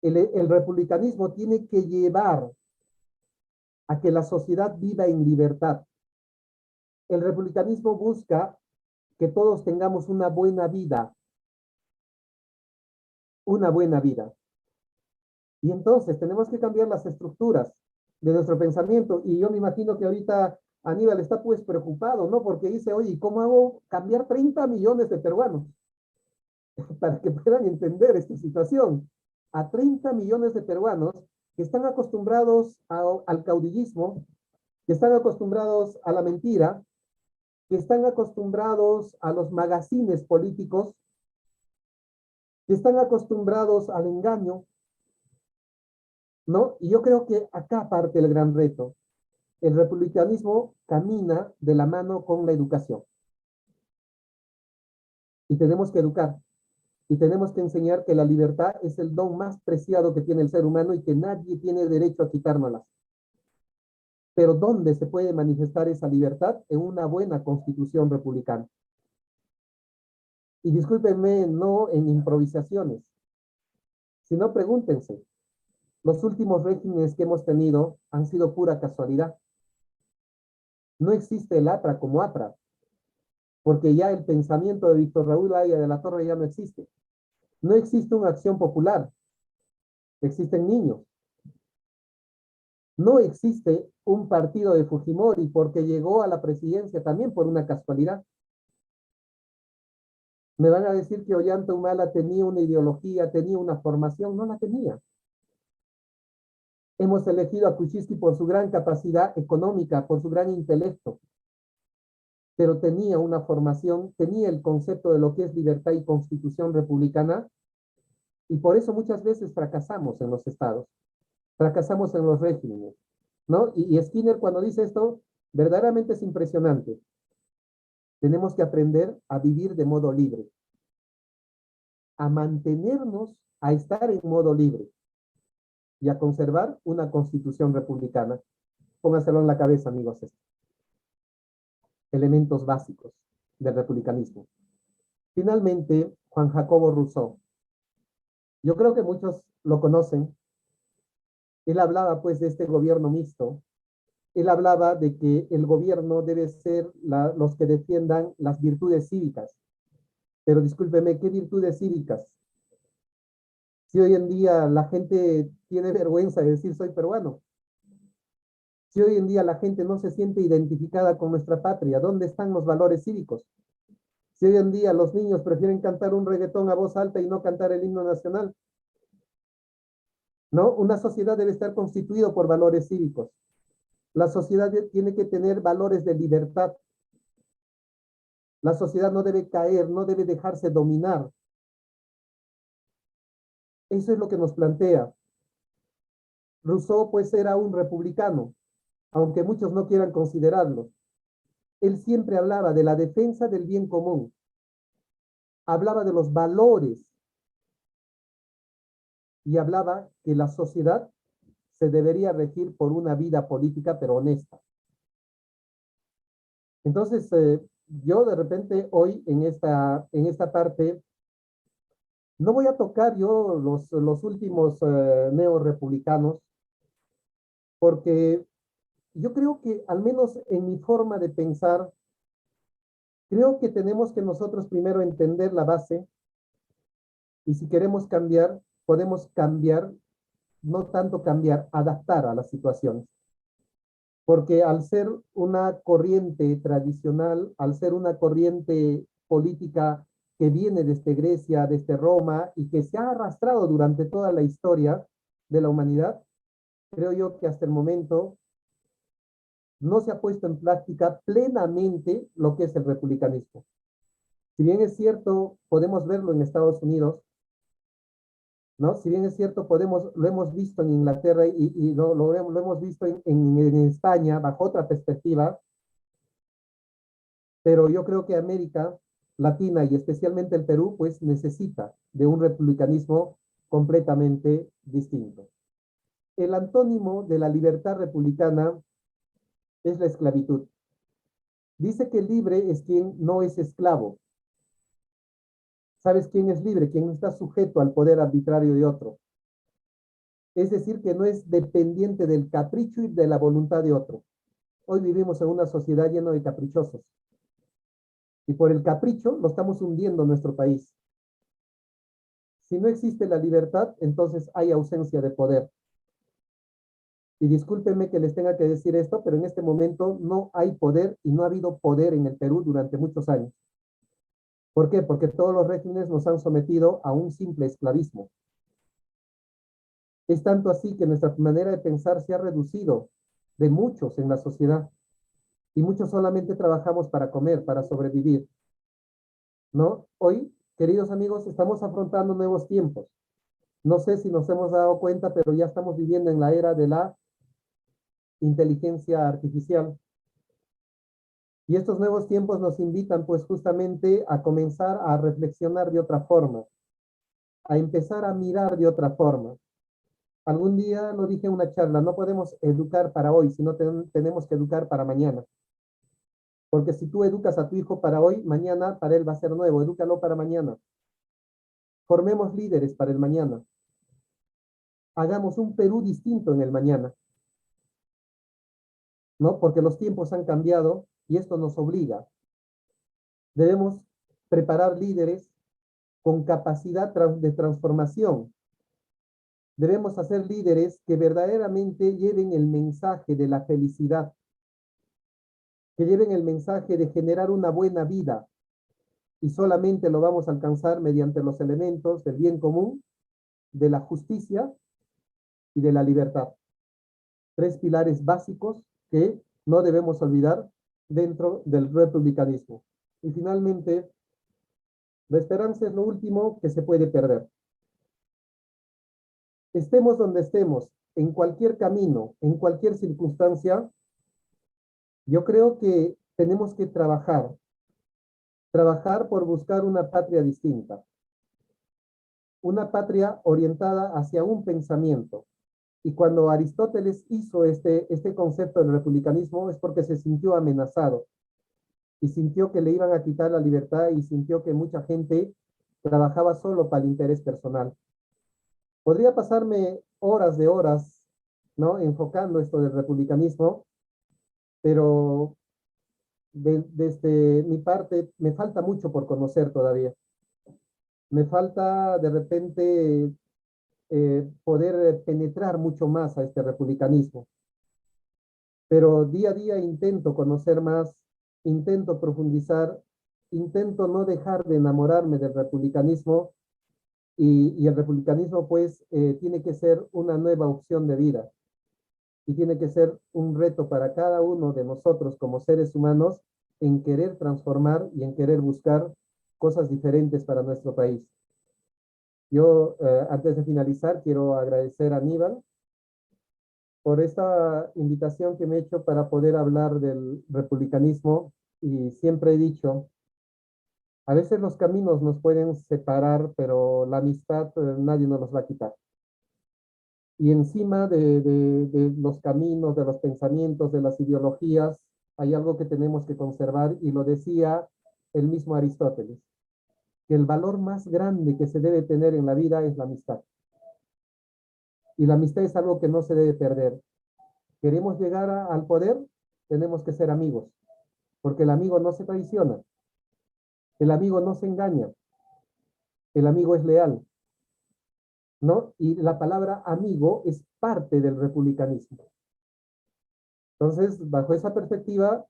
El republicanismo tiene que llevar a que la sociedad viva en libertad. El republicanismo busca que todos tengamos una buena vida. Y entonces tenemos que cambiar las estructuras de nuestro pensamiento. Y yo me imagino que ahorita Aníbal está pues preocupado, ¿no? Porque dice, oye, ¿cómo hago cambiar 30 millones de peruanos para que puedan entender esta situación? A 30 millones de peruanos que están acostumbrados al caudillismo, que están acostumbrados a la mentira, que están acostumbrados a los magazines políticos, que están acostumbrados al engaño, ¿no? Y yo creo que acá parte el gran reto. El republicanismo camina de la mano con la educación. Y tenemos que educar. Y tenemos que enseñar que la libertad es el don más preciado que tiene el ser humano y que nadie tiene derecho a quitárnosla. Pero ¿dónde se puede manifestar esa libertad? En una buena constitución republicana. Y discúlpenme, no en improvisaciones, sino pregúntense. Los últimos regímenes que hemos tenido han sido pura casualidad. No existe el APRA como APRA, porque ya el pensamiento de Víctor Raúl Aya de la Torre ya no existe. No existe una acción popular, existen niños. No existe un partido de Fujimori porque llegó a la presidencia también por una casualidad. Me van a decir que Ollanta Humala tenía una ideología, tenía una formación, no la tenía. Hemos elegido a Kuczynski por su gran capacidad económica, por su gran intelecto, pero tenía una formación, tenía el concepto de lo que es libertad y constitución republicana, y por eso muchas veces fracasamos en los estados, fracasamos en los regímenes, ¿no? Y Skinner cuando dice esto, verdaderamente es impresionante. Tenemos que aprender a vivir de modo libre, a mantenernos, a estar en modo libre y a conservar una constitución republicana. Póngaselo en la cabeza, amigos, esto. Elementos básicos del republicanismo. Finalmente, Juan Jacobo Rousseau. Yo creo que muchos lo conocen. Él hablaba pues de este gobierno mixto. Él hablaba de que el gobierno debe ser los que defiendan las virtudes cívicas. Pero discúlpeme, ¿qué virtudes cívicas? Si hoy en día la gente tiene vergüenza de decir soy peruano. Si hoy en día la gente no se siente identificada con nuestra patria, ¿dónde están los valores cívicos? Si hoy en día los niños prefieren cantar un reggaetón a voz alta y no cantar el himno nacional, ¿no? Una sociedad debe estar constituida por valores cívicos. La sociedad tiene que tener valores de libertad. La sociedad no debe caer, no debe dejarse dominar. Eso es lo que nos plantea. Rousseau, pues, era un republicano, aunque muchos no quieran considerarlo. Él siempre hablaba de la defensa del bien común, hablaba de los valores y hablaba que la sociedad se debería regir por una vida política, pero honesta. Entonces, yo de repente hoy en esta parte, no voy a tocar yo los últimos neorepublicanos, porque yo creo que al menos en mi forma de pensar, creo que tenemos que nosotros primero entender la base y si queremos cambiar, podemos cambiar, no tanto cambiar, adaptar a las situaciones. Porque al ser una corriente tradicional, al ser una corriente política que viene desde Grecia, desde Roma y que se ha arrastrado durante toda la historia de la humanidad, creo yo que hasta el momento no se ha puesto en práctica plenamente lo que es el republicanismo. Si bien es cierto, podemos verlo en Estados Unidos, ¿no? Si bien es cierto, lo hemos visto en Inglaterra y lo hemos visto en España bajo otra perspectiva, pero yo creo que América Latina y especialmente el Perú, pues necesita de un republicanismo completamente distinto. El antónimo de la libertad republicana es la esclavitud. Dice que libre es quien no es esclavo. ¿Sabes quién es libre? Quien no está sujeto al poder arbitrario de otro. Es decir, que no es dependiente del capricho y de la voluntad de otro. Hoy vivimos en una sociedad llena de caprichosos. Y por el capricho lo estamos hundiendo en nuestro país. Si no existe la libertad, entonces hay ausencia de poder. Y discúlpenme que les tenga que decir esto, pero en este momento no hay poder y no ha habido poder en el Perú durante muchos años. ¿Por qué? Porque todos los regímenes nos han sometido a un simple esclavismo. Es tanto así que nuestra manera de pensar se ha reducido de muchos en la sociedad y muchos solamente trabajamos para comer, para sobrevivir, ¿no? Hoy, queridos amigos, estamos afrontando nuevos tiempos. No sé si nos hemos dado cuenta, pero ya estamos viviendo en la era de la inteligencia artificial. Y estos nuevos tiempos nos invitan pues justamente a comenzar a reflexionar de otra forma, a empezar a mirar de otra forma. Algún día lo dije en una charla, no podemos educar para hoy, sino tenemos que educar para mañana. Porque si tú educas a tu hijo para hoy, mañana para él va a ser nuevo, edúcalo para mañana. Formemos líderes para el mañana. Hagamos un Perú distinto en el mañana, ¿no? Porque los tiempos han cambiado y esto nos obliga. Debemos preparar líderes con capacidad de transformación. Debemos hacer líderes que verdaderamente lleven el mensaje de la felicidad, que lleven el mensaje de generar una buena vida. Y solamente lo vamos a alcanzar mediante los elementos del bien común, de la justicia y de la libertad. Tres pilares básicos que no debemos olvidar dentro del republicanismo. Y finalmente, la esperanza es lo último que se puede perder. Estemos donde estemos, en cualquier camino, en cualquier circunstancia, yo creo que tenemos que trabajar por buscar una patria distinta, una patria orientada hacia un pensamiento. Y cuando Aristóteles hizo este concepto del republicanismo es porque se sintió amenazado y sintió que le iban a quitar la libertad y sintió que mucha gente trabajaba solo para el interés personal. Podría pasarme horas de horas, ¿no? Enfocando esto del republicanismo, pero desde mi parte me falta mucho por conocer todavía. Me falta de repente poder penetrar mucho más a este republicanismo. Pero día a día intento conocer más, intento profundizar, intento no dejar de enamorarme del republicanismo y el republicanismo pues tiene que ser una nueva opción de vida. y tiene que ser un reto para cada uno de nosotros como seres humanos en querer transformar y en querer buscar cosas diferentes para nuestro país. Yo, antes de finalizar, quiero agradecer a Aníbal por esta invitación que me he hecho para poder hablar del republicanismo y siempre he dicho, a veces los caminos nos pueden separar, pero la amistad nadie nos los va a quitar. Y encima de los caminos, de los pensamientos, de las ideologías, hay algo que tenemos que conservar y lo decía el mismo Aristóteles, que el valor más grande que se debe tener en la vida es la amistad. Y la amistad es algo que no se debe perder. Queremos llegar al poder, tenemos que ser amigos, porque el amigo no se traiciona, el amigo no se engaña, el amigo es leal, ¿no? Y la palabra amigo es parte del republicanismo. Entonces, bajo esa perspectiva,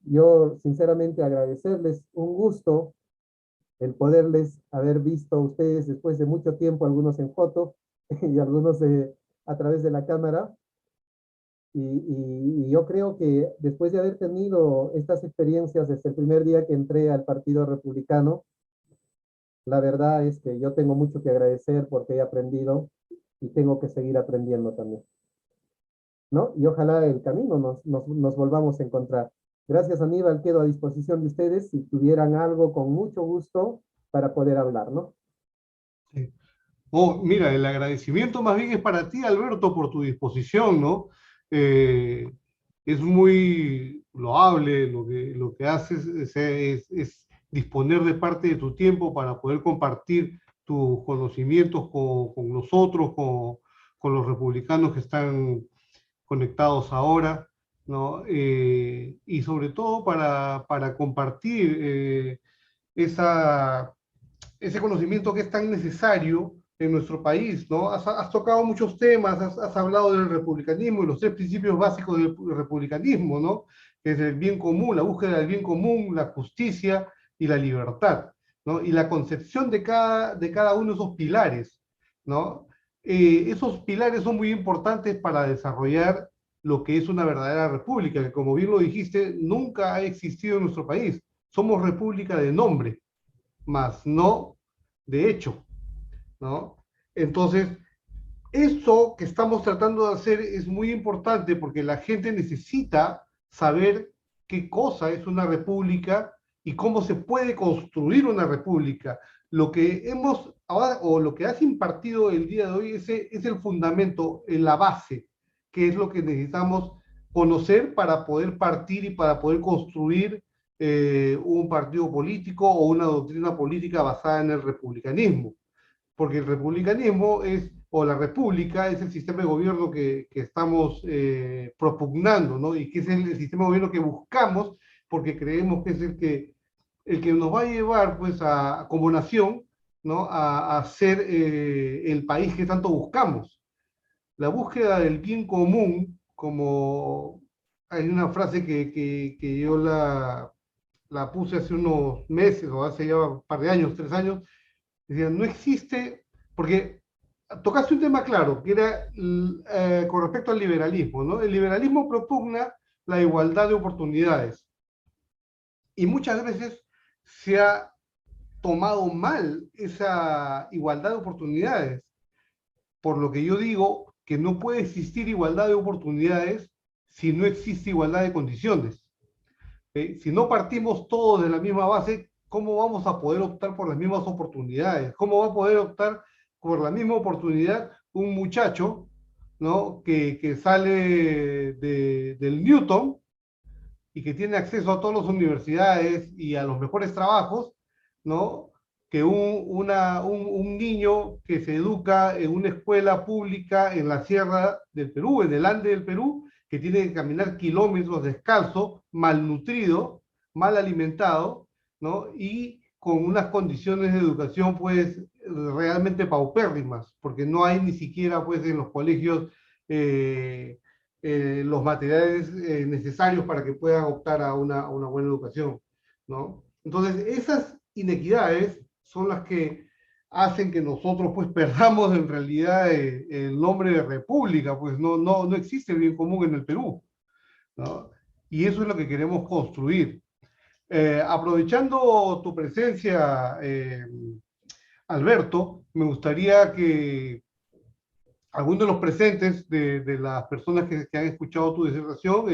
yo sinceramente agradecerles un gusto el poderles haber visto a ustedes después de mucho tiempo, algunos en foto y algunos a través de la cámara. Y yo creo que después de haber tenido estas experiencias desde el primer día que entré al Partido Republicano, la verdad es que yo tengo mucho que agradecer porque he aprendido y tengo que seguir aprendiendo también, ¿no? Y ojalá el camino nos volvamos a encontrar. Gracias, Aníbal, quedo a disposición de ustedes si tuvieran algo con mucho gusto para poder hablar, ¿no? Sí. Oh, mira, el agradecimiento más bien es para ti, Alberto, por tu disposición, ¿no? Eh, es muy loable lo que haces, es disponer de parte de tu tiempo para poder compartir tus conocimientos con nosotros, con los republicanos que están conectados ahora, ¿no? Y sobre todo para compartir esa ese conocimiento que es tan necesario en nuestro país, ¿no? Has tocado muchos temas, has hablado del republicanismo y los tres principios básicos del republicanismo, ¿no? Que es el bien común, la búsqueda del bien común, la justicia y la libertad, ¿no? Y la concepción de cada uno de esos pilares, ¿no? Esos pilares son muy importantes para desarrollar lo que es una verdadera república, que como bien lo dijiste, nunca ha existido en nuestro país. Somos república de nombre, más no de hecho, ¿no? Entonces, eso que estamos tratando de hacer es muy importante porque la gente necesita saber qué cosa es una república y cómo se puede construir una república. Lo que hemos ahora, o lo que has impartido el día de hoy es el fundamento, la base, que es lo que necesitamos conocer para poder partir y para poder construir un partido político o una doctrina política basada en el republicanismo, porque el republicanismo es, o la república es el sistema de gobierno que estamos propugnando, ¿no? Y que es el sistema de gobierno que buscamos porque creemos que es el que nos va a llevar, pues, como nación, ¿no? A ser el país que tanto buscamos. La búsqueda del bien común, como hay una frase que yo la puse hace unos meses o hace ya un par de años, 3 años, decía, no existe, porque tocaste un tema claro, que era con respecto al liberalismo, ¿no? El liberalismo propugna la igualdad de oportunidades y muchas veces se ha tomado mal esa igualdad de oportunidades, por lo que yo digo que no puede existir igualdad de oportunidades si no existe igualdad de condiciones. Si no partimos todos de la misma base, ¿cómo vamos a poder optar por las mismas oportunidades? ¿Cómo va a poder optar por la misma oportunidad un muchacho, ¿no? que sale del Newton y que tiene acceso a todas las universidades y a los mejores trabajos, ¿no? Que un niño que se educa en una escuela pública en la sierra del Perú, en el Ande del Perú, que tiene que caminar kilómetros descalzo, malnutrido, mal alimentado, ¿no? Y con unas condiciones de educación, pues, realmente paupérrimas, porque no hay ni siquiera, pues, en los colegios los materiales necesarios para que puedan optar a una buena educación, ¿no? Entonces, esas inequidades son las que hacen que nosotros pues perdamos en realidad el nombre de república, pues no existe el bien común en el Perú, ¿no? Y eso es lo que queremos construir. Aprovechando tu presencia, Alberto, me gustaría que algunos de los presentes, de las personas que han escuchado tu disertación,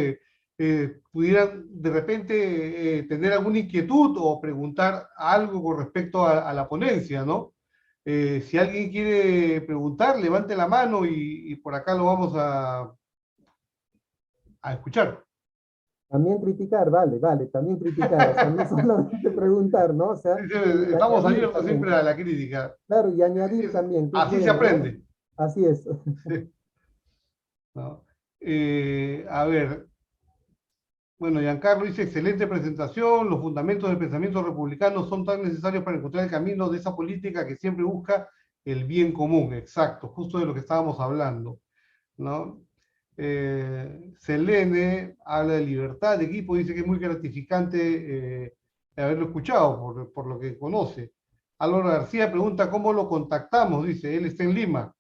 pudieran de repente tener alguna inquietud o preguntar algo con respecto a la ponencia, ¿no? Si alguien quiere preguntar, levante la mano y por acá lo vamos a escuchar. También criticar, vale, vale, también criticar, o sea, no solamente preguntar, ¿no? O sea, Sí, sí, y estamos añadir abiertos también, siempre a la crítica. claro, y añadir también, que es Así se bueno, ¿no? aprende. Así es. ¿No? A ver, bueno, Giancarlo dice, excelente presentación, los fundamentos del pensamiento republicano son tan necesarios para encontrar el camino de esa política que siempre busca el bien común, exacto, justo de lo que estábamos hablando, ¿no? Selene habla de libertad de equipo, dice que es muy gratificante haberlo escuchado por lo que conoce. Álvaro García pregunta cómo lo contactamos, dice, él está en Lima,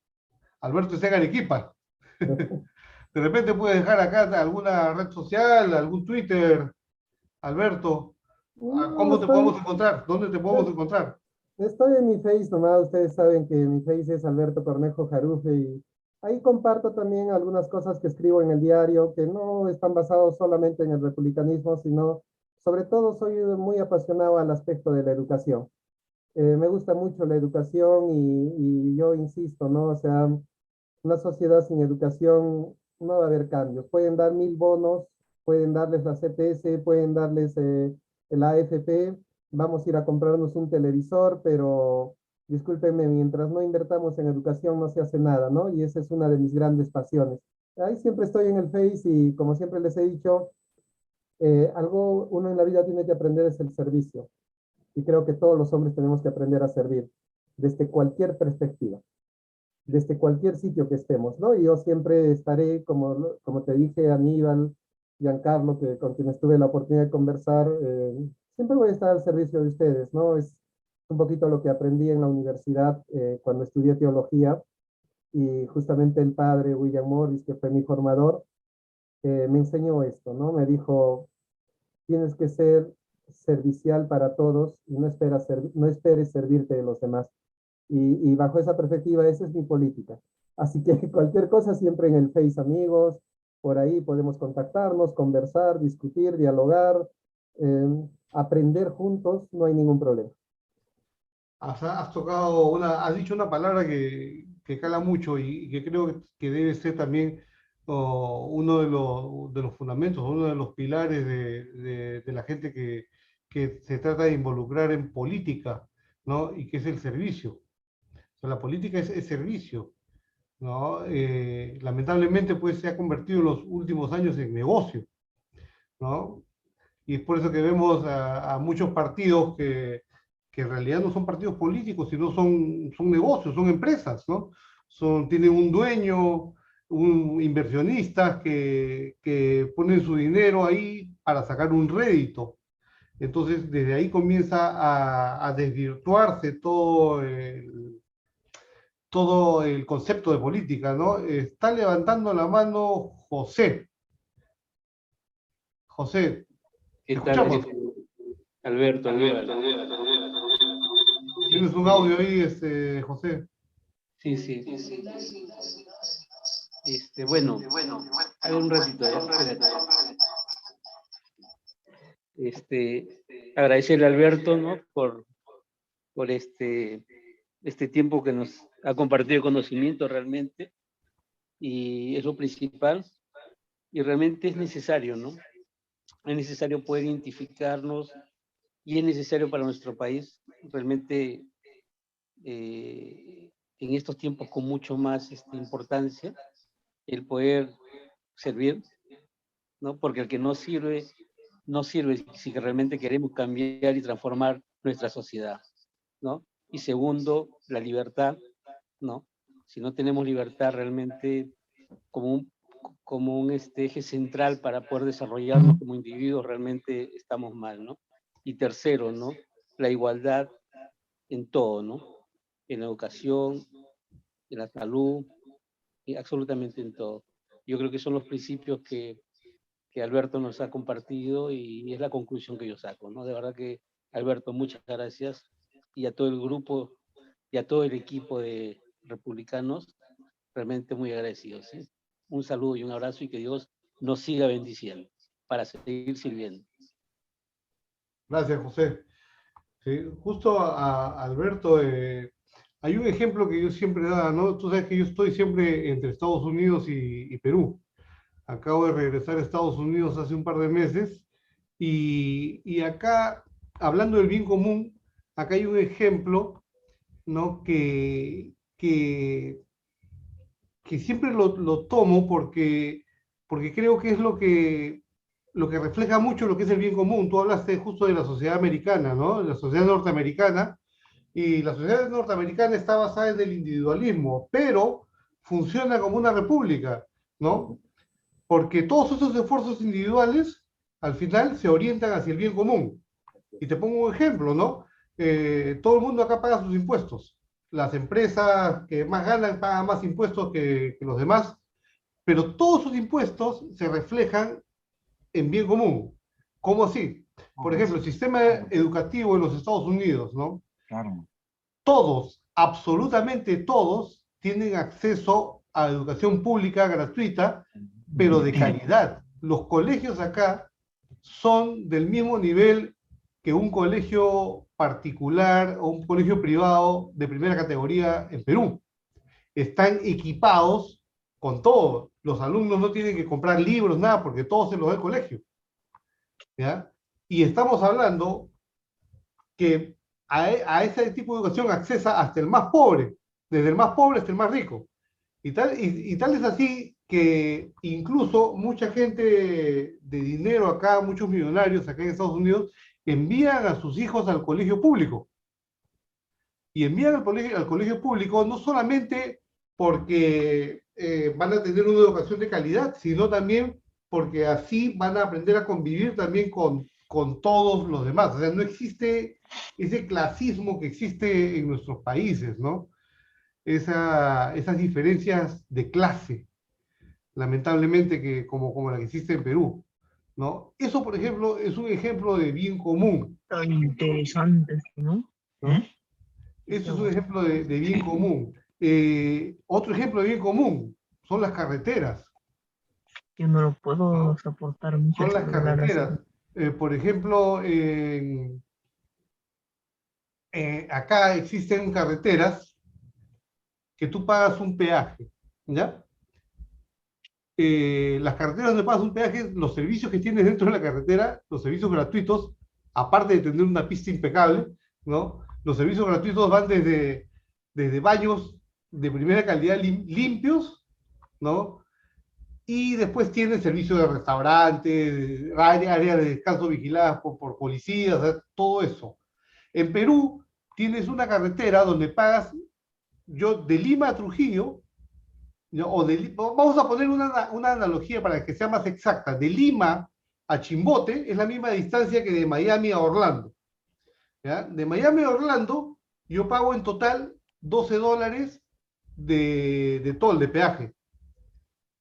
Alberto está en Arequipa. De repente puedes dejar acá alguna red social, algún Twitter, Alberto. No, ¿Cómo te podemos encontrar? ¿Dónde te podemos encontrar? estoy en mi Face nomás, ustedes saben que mi Face es Alberto Cornejo Jarufe y ahí comparto también algunas cosas que escribo en el diario que no están basados solamente en el republicanismo, sino sobre todo soy muy apasionado al aspecto de la educación. Me gusta mucho la educación y yo insisto, ¿no? O sea, una sociedad sin educación no va a haber cambios. Pueden dar 1000 bonos, pueden darles la CPS, pueden darles el AFP, vamos a ir a comprarnos un televisor, pero discúlpenme, mientras no invertamos en educación no se hace nada, ¿no? Y esa es una de mis grandes pasiones. Ahí siempre estoy en el Face y como siempre les he dicho, algo uno en la vida tiene que aprender es el servicio. Y creo que todos los hombres tenemos que aprender a servir desde cualquier perspectiva, desde cualquier sitio que estemos, ¿no? Y yo siempre estaré, como te dije, Aníbal, Giancarlo, que con quienes tuve la oportunidad de conversar, siempre voy a estar al servicio de ustedes, ¿no? Es un poquito lo que aprendí en la universidad cuando estudié teología y justamente el padre William Morris, que fue mi formador, me enseñó esto, ¿no? Me dijo, tienes que ser servicial para todos y no esperes servirte de los demás. Y bajo esa perspectiva, esa es mi política. Así que cualquier cosa siempre en el Face, amigos, por ahí podemos contactarnos, conversar, discutir, dialogar, aprender juntos, no hay ningún problema. Has tocado has dicho una palabra que cala mucho y que creo que debe ser también uno de los fundamentos, uno de los pilares de la gente que se trata de involucrar en política, ¿no? Y que es el servicio. O sea, la política es servicio, ¿no? Lamentablemente, pues se ha convertido en los últimos años en negocio, ¿no? Y es por eso que vemos a muchos partidos que en realidad no son partidos políticos, sino son negocios, son empresas, ¿no? Tienen un dueño, un inversionista que ponen su dinero ahí para sacar un rédito. Entonces, desde ahí comienza a desvirtuarse todo el concepto de política, ¿no? Está levantando la mano José. José, ¿Qué te tal, escuchamos. Alberto, Aníbal? Tienes un audio ahí, José. Sí, sí. Bueno, a ver un ratito, ya, espérate. Agradecerle a Alberto, ¿no? por este tiempo que nos ha compartido conocimiento realmente, y es lo principal, y realmente es necesario, ¿no? Es necesario poder identificarnos, y es necesario para nuestro país realmente en estos tiempos con mucho más importancia, el poder servir, ¿no? Porque el que no sirve, no sirve si realmente queremos cambiar y transformar nuestra sociedad, ¿no? Y segundo, la libertad, ¿no? Si no tenemos libertad realmente como un eje central para poder desarrollarnos como individuos, realmente estamos mal, ¿no? Y tercero, ¿no? La igualdad en todo, ¿no? en la educación, en la salud, y absolutamente en todo. Yo creo que son los principios que Alberto nos ha compartido y es la conclusión que yo saco, ¿no? De verdad que, Alberto, muchas gracias, y a todo el grupo y a todo el equipo de republicanos, realmente muy agradecidos, ¿sí? Un saludo y un abrazo, y que Dios nos siga bendiciendo para seguir sirviendo. Gracias, José. Sí, justo a Alberto, hay un ejemplo que yo siempre daba, ¿no? Tú sabes que yo estoy siempre entre Estados Unidos y Perú. Acabo de regresar a Estados Unidos hace un par de meses y acá, hablando del bien común, acá hay un ejemplo, ¿no? Que siempre lo tomo porque creo que es lo que refleja mucho lo que es el bien común. Tú hablaste justo de la sociedad americana, ¿no? De la sociedad norteamericana, y la sociedad norteamericana está basada en el individualismo, pero funciona como una república, ¿no? Porque todos esos esfuerzos individuales al final se orientan hacia el bien común. Y te pongo un ejemplo, ¿no? Todo el mundo acá paga sus impuestos. Las empresas que más ganan pagan más impuestos que los demás, pero todos sus impuestos se reflejan en bien común. ¿Cómo así? Por ejemplo, el sistema educativo en los Estados Unidos, ¿no? Claro. Todos, absolutamente todos, tienen acceso a educación pública gratuita, pero de calidad. Los colegios acá son del mismo nivel que un colegio particular o un colegio privado de primera categoría en Perú. Están equipados con todo. Los alumnos no tienen que comprar libros, nada, porque todo se los da el colegio. ¿Ya? Y estamos hablando que a ese tipo de educación accesa hasta el más pobre, desde el más pobre hasta el más rico. Y tal es así que incluso mucha gente de dinero acá, muchos millonarios acá en Estados Unidos, envían a sus hijos al colegio público. Y envían al colegio público no solamente porque van a tener una educación de calidad, sino también porque así van a aprender a convivir también con todos los demás. O sea, no existe ese clasismo que existe en nuestros países, ¿no? Esas diferencias de clase, lamentablemente, como la que existe en Perú, ¿no? Eso, por ejemplo, es un ejemplo de bien común, Tan interesante, ¿no? ¿no? Eso es un ejemplo de bien común. Otro ejemplo de bien común son las carreteras. Yo no lo puedo ¿No? soportar mucho Son el las celular así. carreteras. Por ejemplo, acá existen carreteras que tú pagas un peaje, ¿ya? Las carreteras donde pagas un peaje, los servicios que tienes dentro de la carretera, los servicios gratuitos, aparte de tener una pista impecable, ¿no? Los servicios gratuitos van desde baños de primera calidad limpios, ¿no? Y después tienen servicios de restaurantes, áreas de descanso vigiladas por policías, o sea, todo eso. En Perú tienes una carretera donde pagas, yo de Lima a Trujillo, vamos a poner una analogía para que sea más exacta. De Lima a Chimbote es la misma distancia que de Miami a Orlando. ¿Ya? De Miami a Orlando yo pago en total $12 de toll, de peaje.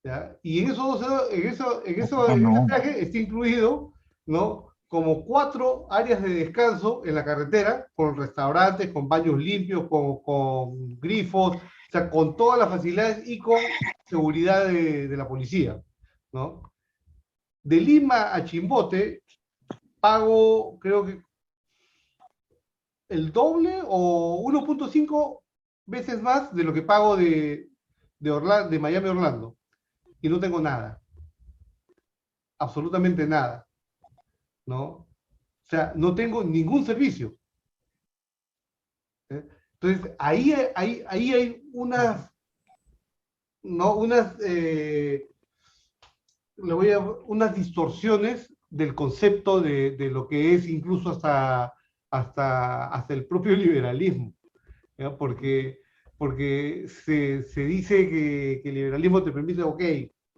¿Ya? Y en esos 12, en ese peaje está incluido, ¿no? Como 4 áreas de descanso en la carretera, con restaurantes, con baños limpios, con grifos, o sea, con todas las facilidades y con seguridad de la policía, ¿no? De Lima a Chimbote pago, creo que el doble o 1.5 veces más de lo que pago de Miami a Orlando. Y no tengo nada. Absolutamente nada, ¿no? O sea, no tengo ningún servicio. Entonces, ahí hay unas, ¿no? Unas distorsiones del concepto de lo que es incluso hasta el propio liberalismo, ¿ya? Porque se dice que el liberalismo te permite, ok,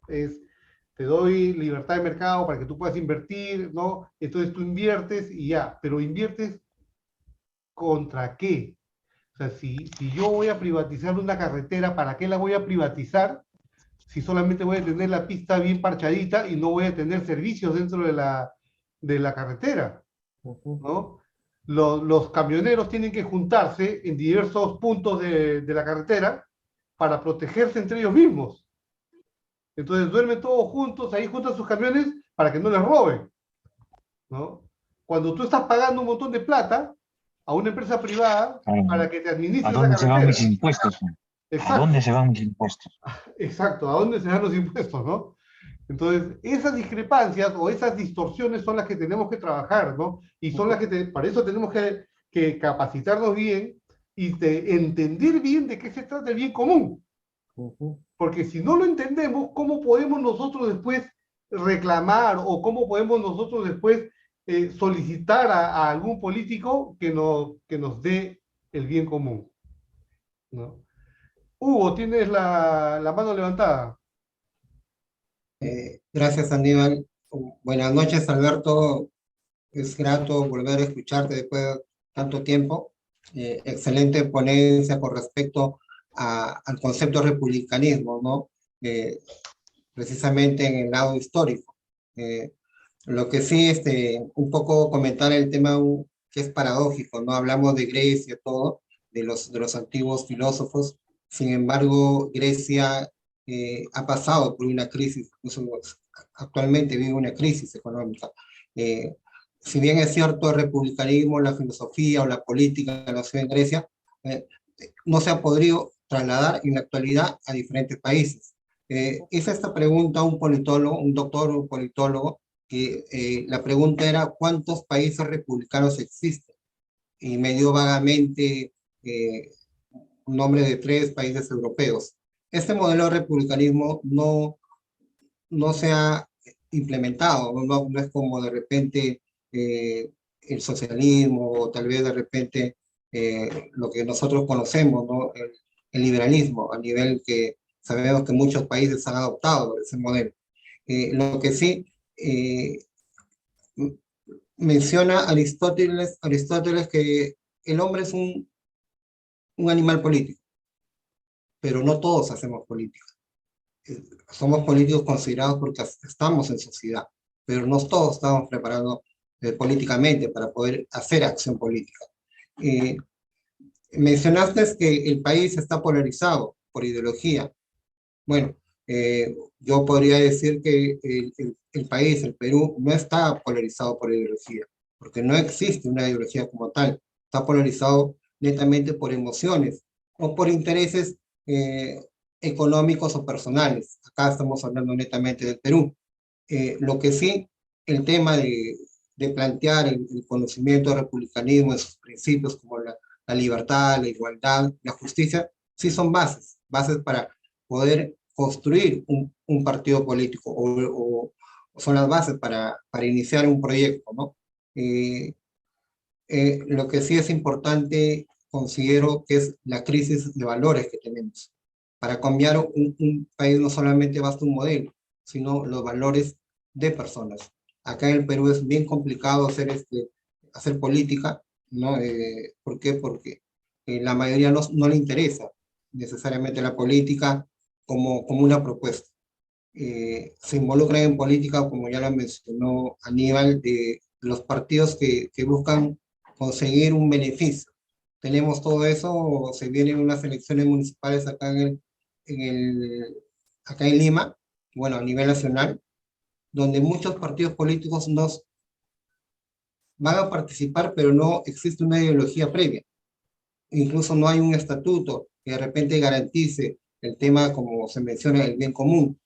te doy libertad de mercado para que tú puedas invertir, ¿no? Entonces tú inviertes y ya, pero inviertes ¿contra qué? O O sea, si yo voy a privatizar una carretera, ¿para qué la voy a privatizar si solamente voy a tener la pista bien parchadita y no voy a tener servicios dentro de la carretera? ¿No? Los camioneros tienen que juntarse en diversos puntos de la carretera para protegerse entre ellos mismos. Entonces duermen todos juntos, ahí juntan sus camiones para que no les roben, ¿no? Cuando tú estás pagando un montón de plata a una empresa privada para que te ¿A administre esa dónde se van mis carretera. impuestos? ¿A Exacto, dónde se van mis impuestos? exacto, ¿a dónde se dan los impuestos, no? Entonces, esas discrepancias o esas distorsiones son las que tenemos que trabajar, ¿no? Y son las que, para eso tenemos que capacitarnos bien y entender bien de qué se trata el bien común. Porque si no lo entendemos, ¿cómo podemos nosotros después reclamar o cómo podemos nosotros después solicitar a algún político que nos dé el bien común? ¿No? Hugo, tienes la mano levantada. Gracias, Aníbal. Buenas noches, Alberto. Es grato volver a escucharte después de tanto tiempo. Excelente ponencia con respecto al concepto de republicanismo, ¿no? Precisamente en el lado histórico. Lo que sí, un poco comentar el tema que es paradójico, ¿no? Hablamos de Grecia, todo, de los antiguos filósofos. Sin embargo, Grecia ha pasado por una crisis, incluso actualmente vive una crisis económica. Si bien es cierto, el republicanismo, la filosofía o la política de la ciudad en Grecia no se ha podido trasladar en la actualidad a diferentes países. Hice esta pregunta a un politólogo, un doctor, un politólogo, que la pregunta era ¿cuántos países republicanos existen? Y me dio vagamente un nombre de 3 países europeos. Este modelo de republicanismo no se ha implementado, no es como de repente el socialismo o tal vez de repente lo que nosotros conocemos, ¿no? El liberalismo, a nivel que sabemos que muchos países han adoptado ese modelo. Lo que sí menciona Aristóteles que el hombre es un animal político, pero no todos hacemos política. Somos políticos considerados porque estamos en sociedad, pero no todos estamos preparados políticamente para poder hacer acción política. Mencionaste que el país está polarizado por ideología. Bueno, yo podría decir que el país, el Perú, no está polarizado por ideología, porque no existe una ideología como tal. Está polarizado netamente por emociones o por intereses económicos o personales. Acá estamos hablando netamente del Perú. Lo que sí, el tema de plantear el conocimiento del republicanismo, de sus principios como la libertad, la igualdad, la justicia, sí son bases para poder construir un partido político o son las bases para iniciar un proyecto, ¿no? Lo que sí es importante, considero que es la crisis de valores que tenemos. Para cambiar un país no solamente basta un modelo, sino los valores de personas. Acá en el Perú es bien complicado hacer política, ¿no? ¿Por qué? Porque la mayoría no le interesa necesariamente la política como una propuesta. Se involucran en política, como ya lo mencionó Aníbal, de los partidos que buscan conseguir un beneficio. Tenemos todo eso, se vienen unas elecciones municipales acá acá en Lima, bueno, a nivel nacional, donde muchos partidos políticos van a participar, pero no existe una ideología previa. Incluso no hay un estatuto que de repente garantice el tema, como se menciona, el bien común.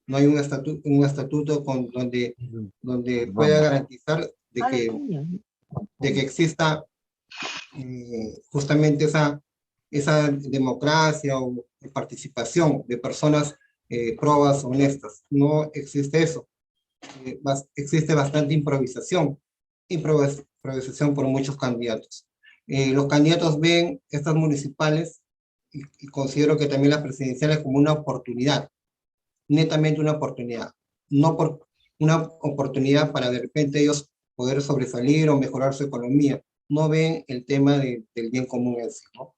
No hay un estatuto donde pueda garantizar de que exista justamente esa democracia o participación de personas probas, honestas. No existe eso. Existe bastante improvisación por muchos candidatos. Los candidatos ven estas municipales y considero que también las presidenciales como una oportunidad, netamente una oportunidad, no por una oportunidad para de repente ellos poder sobresalir o mejorar su economía. No ven el tema del bien común en sí, ¿no?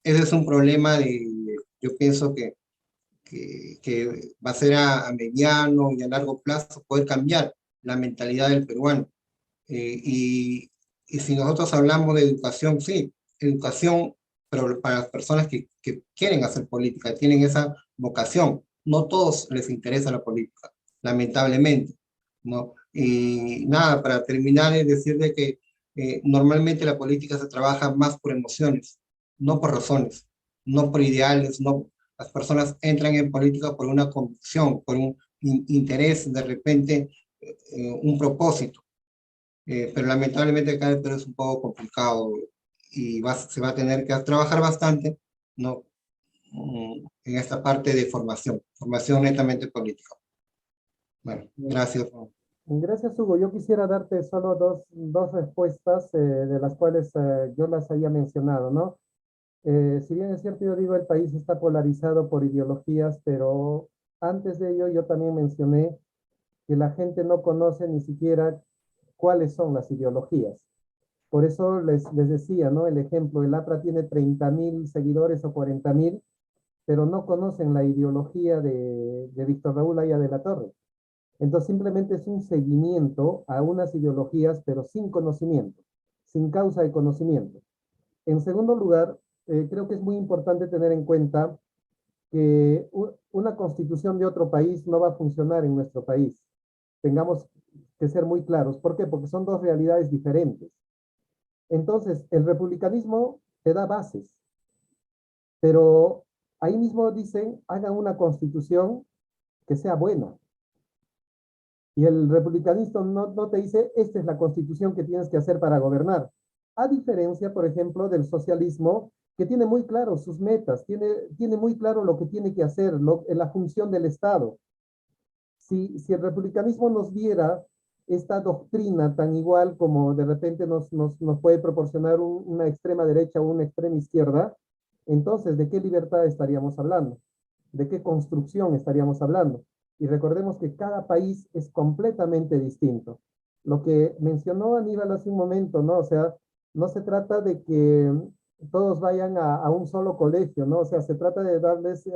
ese es un problema yo pienso que va a ser a mediano y a largo plazo poder cambiar la mentalidad del peruano. Y si nosotros hablamos de educación, sí, educación, pero para las personas que quieren hacer política, tienen esa vocación. No todos les interesa la política, lamentablemente, ¿no? Y nada, para terminar es decir de que normalmente la política se trabaja más por emociones, no por razones, no por ideales, no. Las personas entran en política por una convicción, por un interés, de repente, un propósito. Pero lamentablemente acá en Perú es un poco complicado y se va a tener que trabajar bastante, ¿no? En esta parte de formación netamente política. Bueno, gracias. Gracias, Hugo. Yo quisiera darte solo dos respuestas de las cuales yo las había mencionado, ¿no? Si bien es cierto, yo digo, el país está polarizado por ideologías, pero antes de ello yo también mencioné que la gente no conoce ni siquiera cuáles son las ideologías. Por eso les decía, ¿no? El ejemplo, el APRA tiene 30.000 seguidores o 40.000, pero no conocen la ideología de Víctor Raúl Haya de la Torre. Entonces simplemente es un seguimiento a unas ideologías, pero sin conocimiento, sin causa de conocimiento. En segundo lugar, creo que es muy importante tener en cuenta que una constitución de otro país no va a funcionar en nuestro país. Tengamos que ser muy claros. ¿Por qué? Porque son dos realidades diferentes. Entonces, el republicanismo te da bases, pero ahí mismo dicen, hagan una constitución que sea buena. Y el republicanismo no te dice, esta es la constitución que tienes que hacer para gobernar. A diferencia, por ejemplo, del socialismo, que tiene muy claro sus metas, tiene muy claro lo que tiene que hacer, la función del Estado. Si el republicanismo nos diera esta doctrina tan igual como de repente nos puede proporcionar una extrema derecha o una extrema izquierda, entonces, ¿de qué libertad estaríamos hablando? ¿De qué construcción estaríamos hablando? Y recordemos que cada país es completamente distinto. Lo que mencionó Aníbal hace un momento, ¿no? O sea, no se trata de que todos vayan a un solo colegio, ¿no? O sea, se trata de darles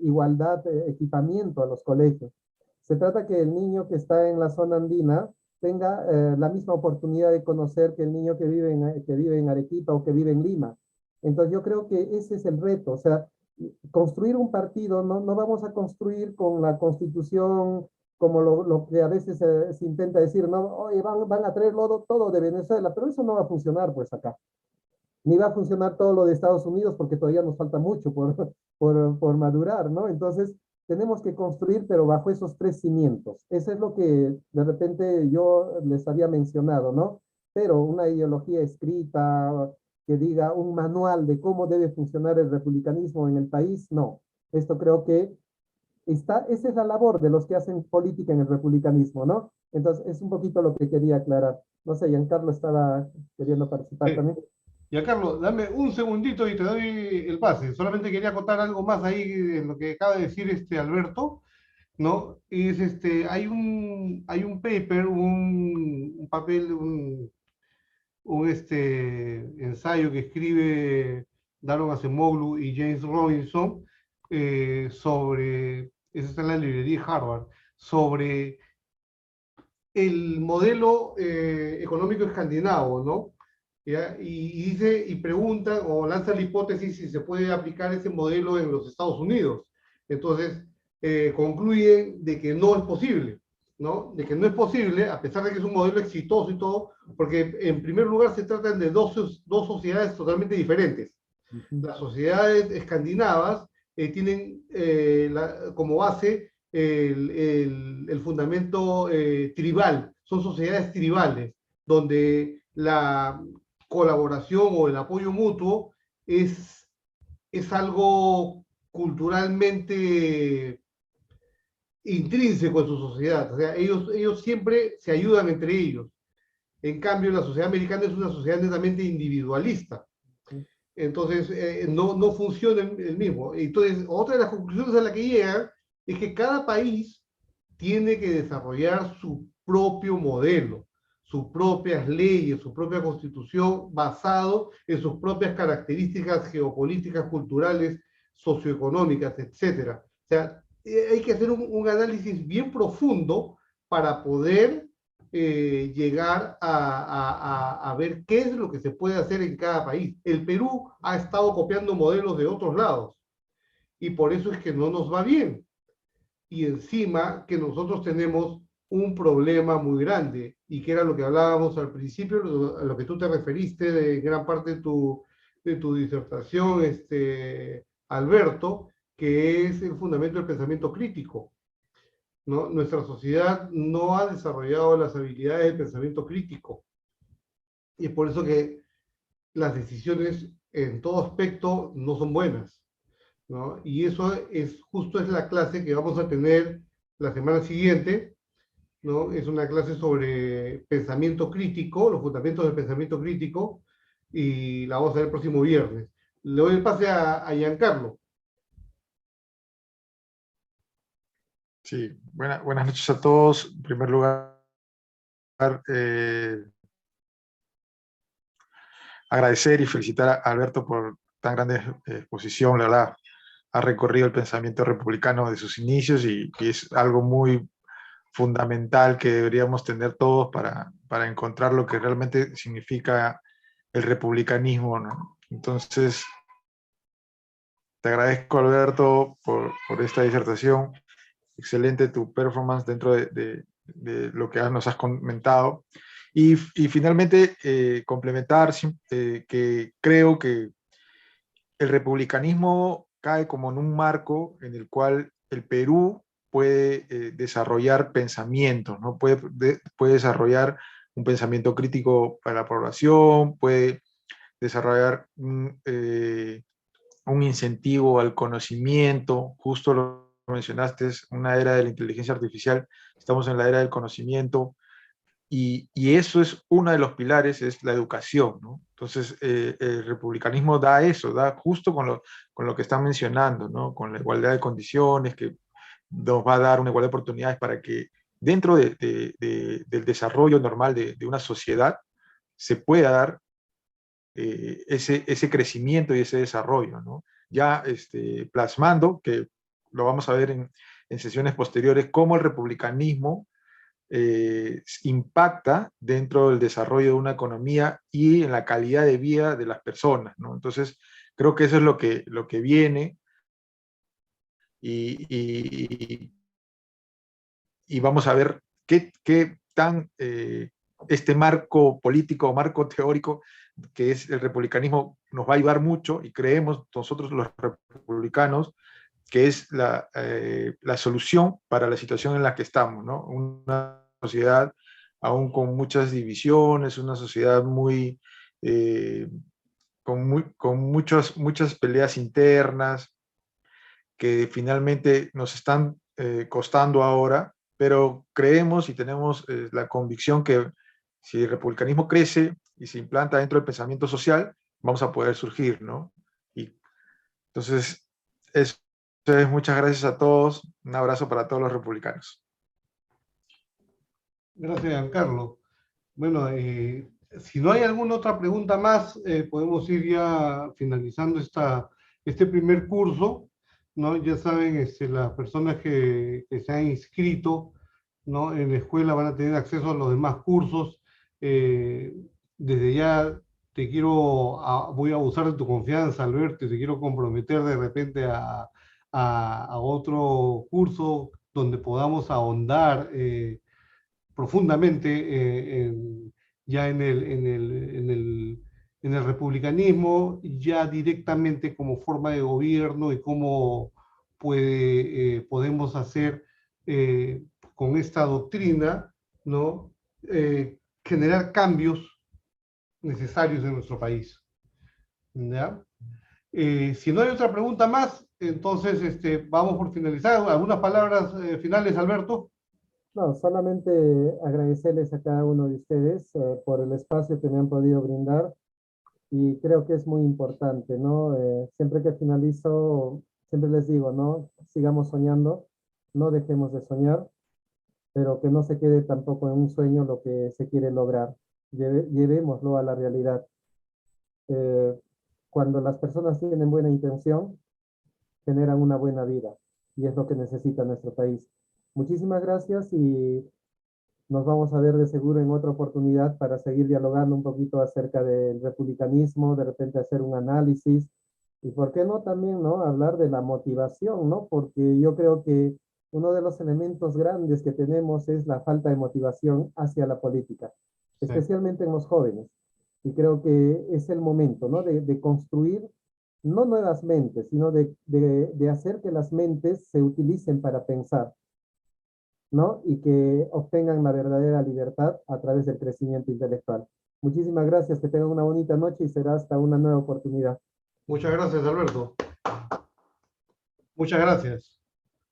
igualdad, equipamiento a los colegios. Se trata que el niño que está en la zona andina tenga la misma oportunidad de conocer que el niño que vive en Arequipa o que vive en Lima. Entonces yo creo que ese es el reto, o sea, construir un partido, no vamos a construir con la constitución como lo que a veces se intenta decir, no, oye, van a traer todo de Venezuela, pero eso no va a funcionar pues acá. Ni va a funcionar todo lo de Estados Unidos porque todavía nos falta mucho por madurar, ¿no? Entonces, tenemos que construir, pero bajo esos tres cimientos. Eso es lo que de repente yo les había mencionado, ¿no? Pero una ideología escrita que diga un manual de cómo debe funcionar el republicanismo en el país, no. Esto creo que esa es la labor de los que hacen política en el republicanismo, ¿no? Entonces, es un poquito lo que quería aclarar. No sé, Giancarlo estaba queriendo participar también. Ya, Carlos, dame un segundito y te doy el pase. Solamente quería acotar algo más ahí en lo que acaba de decir Alberto, ¿no? Hay un paper, un papel, un ensayo que escribe Daron Acemoglu y James Robinson eso está en la librería Harvard, sobre el modelo económico escandinavo, ¿no? ¿Ya? Y pregunta o lanza la hipótesis si se puede aplicar ese modelo en los Estados Unidos. Entonces, concluyen de que no es posible, ¿no? De que no es posible, a pesar de que es un modelo exitoso y todo, porque en primer lugar se tratan de dos sociedades totalmente diferentes. Las sociedades escandinavas tienen como base el fundamento tribal, son sociedades tribales, donde la colaboración o el apoyo mutuo es algo culturalmente intrínseco en su sociedad. O sea, ellos siempre se ayudan entre ellos. En cambio, la sociedad americana es una sociedad netamente individualista. Entonces, no funciona el mismo. Entonces, otra de las conclusiones a la que llegan es que cada país tiene que desarrollar su propio modelo, sus propias leyes, su propia constitución, basado en sus propias características geopolíticas, culturales, socioeconómicas, etcétera. O sea, hay que hacer un análisis bien profundo para poder llegar a ver qué es lo que se puede hacer en cada país. El Perú ha estado copiando modelos de otros lados y por eso es que no nos va bien. Y encima que nosotros tenemos un problema muy grande, y que era lo que hablábamos al principio, a lo que tú te referiste de gran parte de tu disertación, Alberto, que es el fundamento del pensamiento crítico, ¿no? Nuestra sociedad no ha desarrollado las habilidades del pensamiento crítico, y es por eso que las decisiones en todo aspecto no son buenas, ¿no? Y eso es justo es la clase que vamos a tener la semana siguiente, ¿no? Es una clase sobre pensamiento crítico, los fundamentos del pensamiento crítico, y la vamos a ver el próximo viernes. Le doy el pase a Giancarlo. Sí, buenas noches a todos. En primer lugar, eh, agradecer y felicitar a Alberto por tan grande exposición. La verdad, ha recorrido el pensamiento republicano de sus inicios y es algo muy fundamental que deberíamos tener todos para encontrar lo que realmente significa el republicanismo, ¿no? Entonces, te agradezco, Alberto, por esta disertación. Excelente tu performance dentro de lo que nos has comentado. Y finalmente, complementar que creo que el republicanismo cae como en un marco en el cual el Perú puede desarrollar pensamientos, ¿no? Puede desarrollar un pensamiento crítico para la población, puede desarrollar un incentivo al conocimiento, justo lo mencionaste, es una era de la inteligencia artificial, estamos en la era del conocimiento, y eso es uno de los pilares, es la educación, ¿no? Entonces, el republicanismo da eso, da justo con lo que están mencionando, ¿no? Con la igualdad de condiciones, que nos va a dar una igualdad de oportunidades para que dentro del desarrollo normal de una sociedad se pueda dar ese crecimiento y ese desarrollo, ¿no? Ya plasmando, que lo vamos a ver en sesiones posteriores, cómo el republicanismo impacta dentro del desarrollo de una economía y en la calidad de vida de las personas, ¿no? Entonces, creo que eso es lo que viene y, y, y vamos a ver qué tan este marco político, marco teórico, que es el republicanismo, nos va a ayudar mucho, y creemos nosotros los republicanos que es la solución para la situación en la que estamos, ¿no? Una sociedad aún con muchas divisiones, una sociedad con muchas peleas internas que finalmente nos están costando ahora, pero creemos y tenemos la convicción que si el republicanismo crece y se implanta dentro del pensamiento social, vamos a poder surgir, ¿no? Y entonces, eso es, muchas gracias a todos, un abrazo para todos los republicanos. Gracias, Giancarlo. Bueno, si no hay alguna otra pregunta más, podemos ir ya finalizando este primer curso, ¿no? Ya saben, las personas que se han inscrito, ¿no? En la escuela van a tener acceso a los demás cursos. Desde ya voy a abusar de tu confianza, Alberto, y te quiero comprometer de repente a otro curso donde podamos ahondar profundamente ya en el republicanismo, ya directamente como forma de gobierno y cómo podemos hacer con esta doctrina, ¿no? Generar cambios necesarios en nuestro país. ¿Ya? Si no hay otra pregunta más, entonces vamos por finalizar. ¿Algunas palabras finales, Alberto? No, solamente agradecerles a cada uno de ustedes por el espacio que me han podido brindar, y creo que es muy importante, ¿no? Siempre que finalizo, siempre les digo, ¿no? Sigamos soñando, no dejemos de soñar. pero que no se quede tampoco en un sueño lo que se quiere lograr. Llevémoslo a la realidad. Cuando las personas tienen buena intención, generan una buena vida, y es lo que necesita nuestro país. Muchísimas gracias y nos vamos a ver de seguro en otra oportunidad para seguir dialogando un poquito acerca del republicanismo, de repente hacer un análisis y por qué no también, ¿no? Hablar de la motivación, ¿no? Porque yo creo que uno de los elementos grandes que tenemos es la falta de motivación hacia la política, especialmente en los jóvenes. Y creo que es el momento, ¿no? De construir no nuevas mentes, sino de hacer que las mentes se utilicen para pensar, ¿no? Y que obtengan la verdadera libertad a través del crecimiento intelectual. Muchísimas gracias, que tengan una bonita noche y será hasta una nueva oportunidad. Muchas gracias, Alberto. Muchas gracias.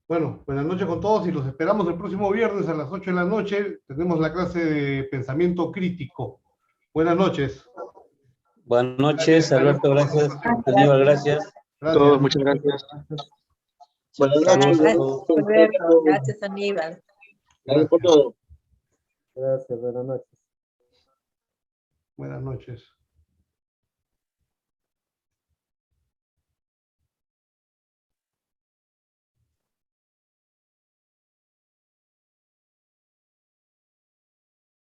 Bueno, buenas noches con todos y los esperamos el próximo viernes a las 8 de la noche. Tenemos la clase de pensamiento crítico. Buenas noches. Buenas noches, Alberto, gracias. Aníbal, gracias. Gracias. Todos, muchas gracias. Buenas Saludos noches. a todos. Alberto. Gracias, Aníbal. Gracias por todo. Gracias, buenas noches. Buenas noches.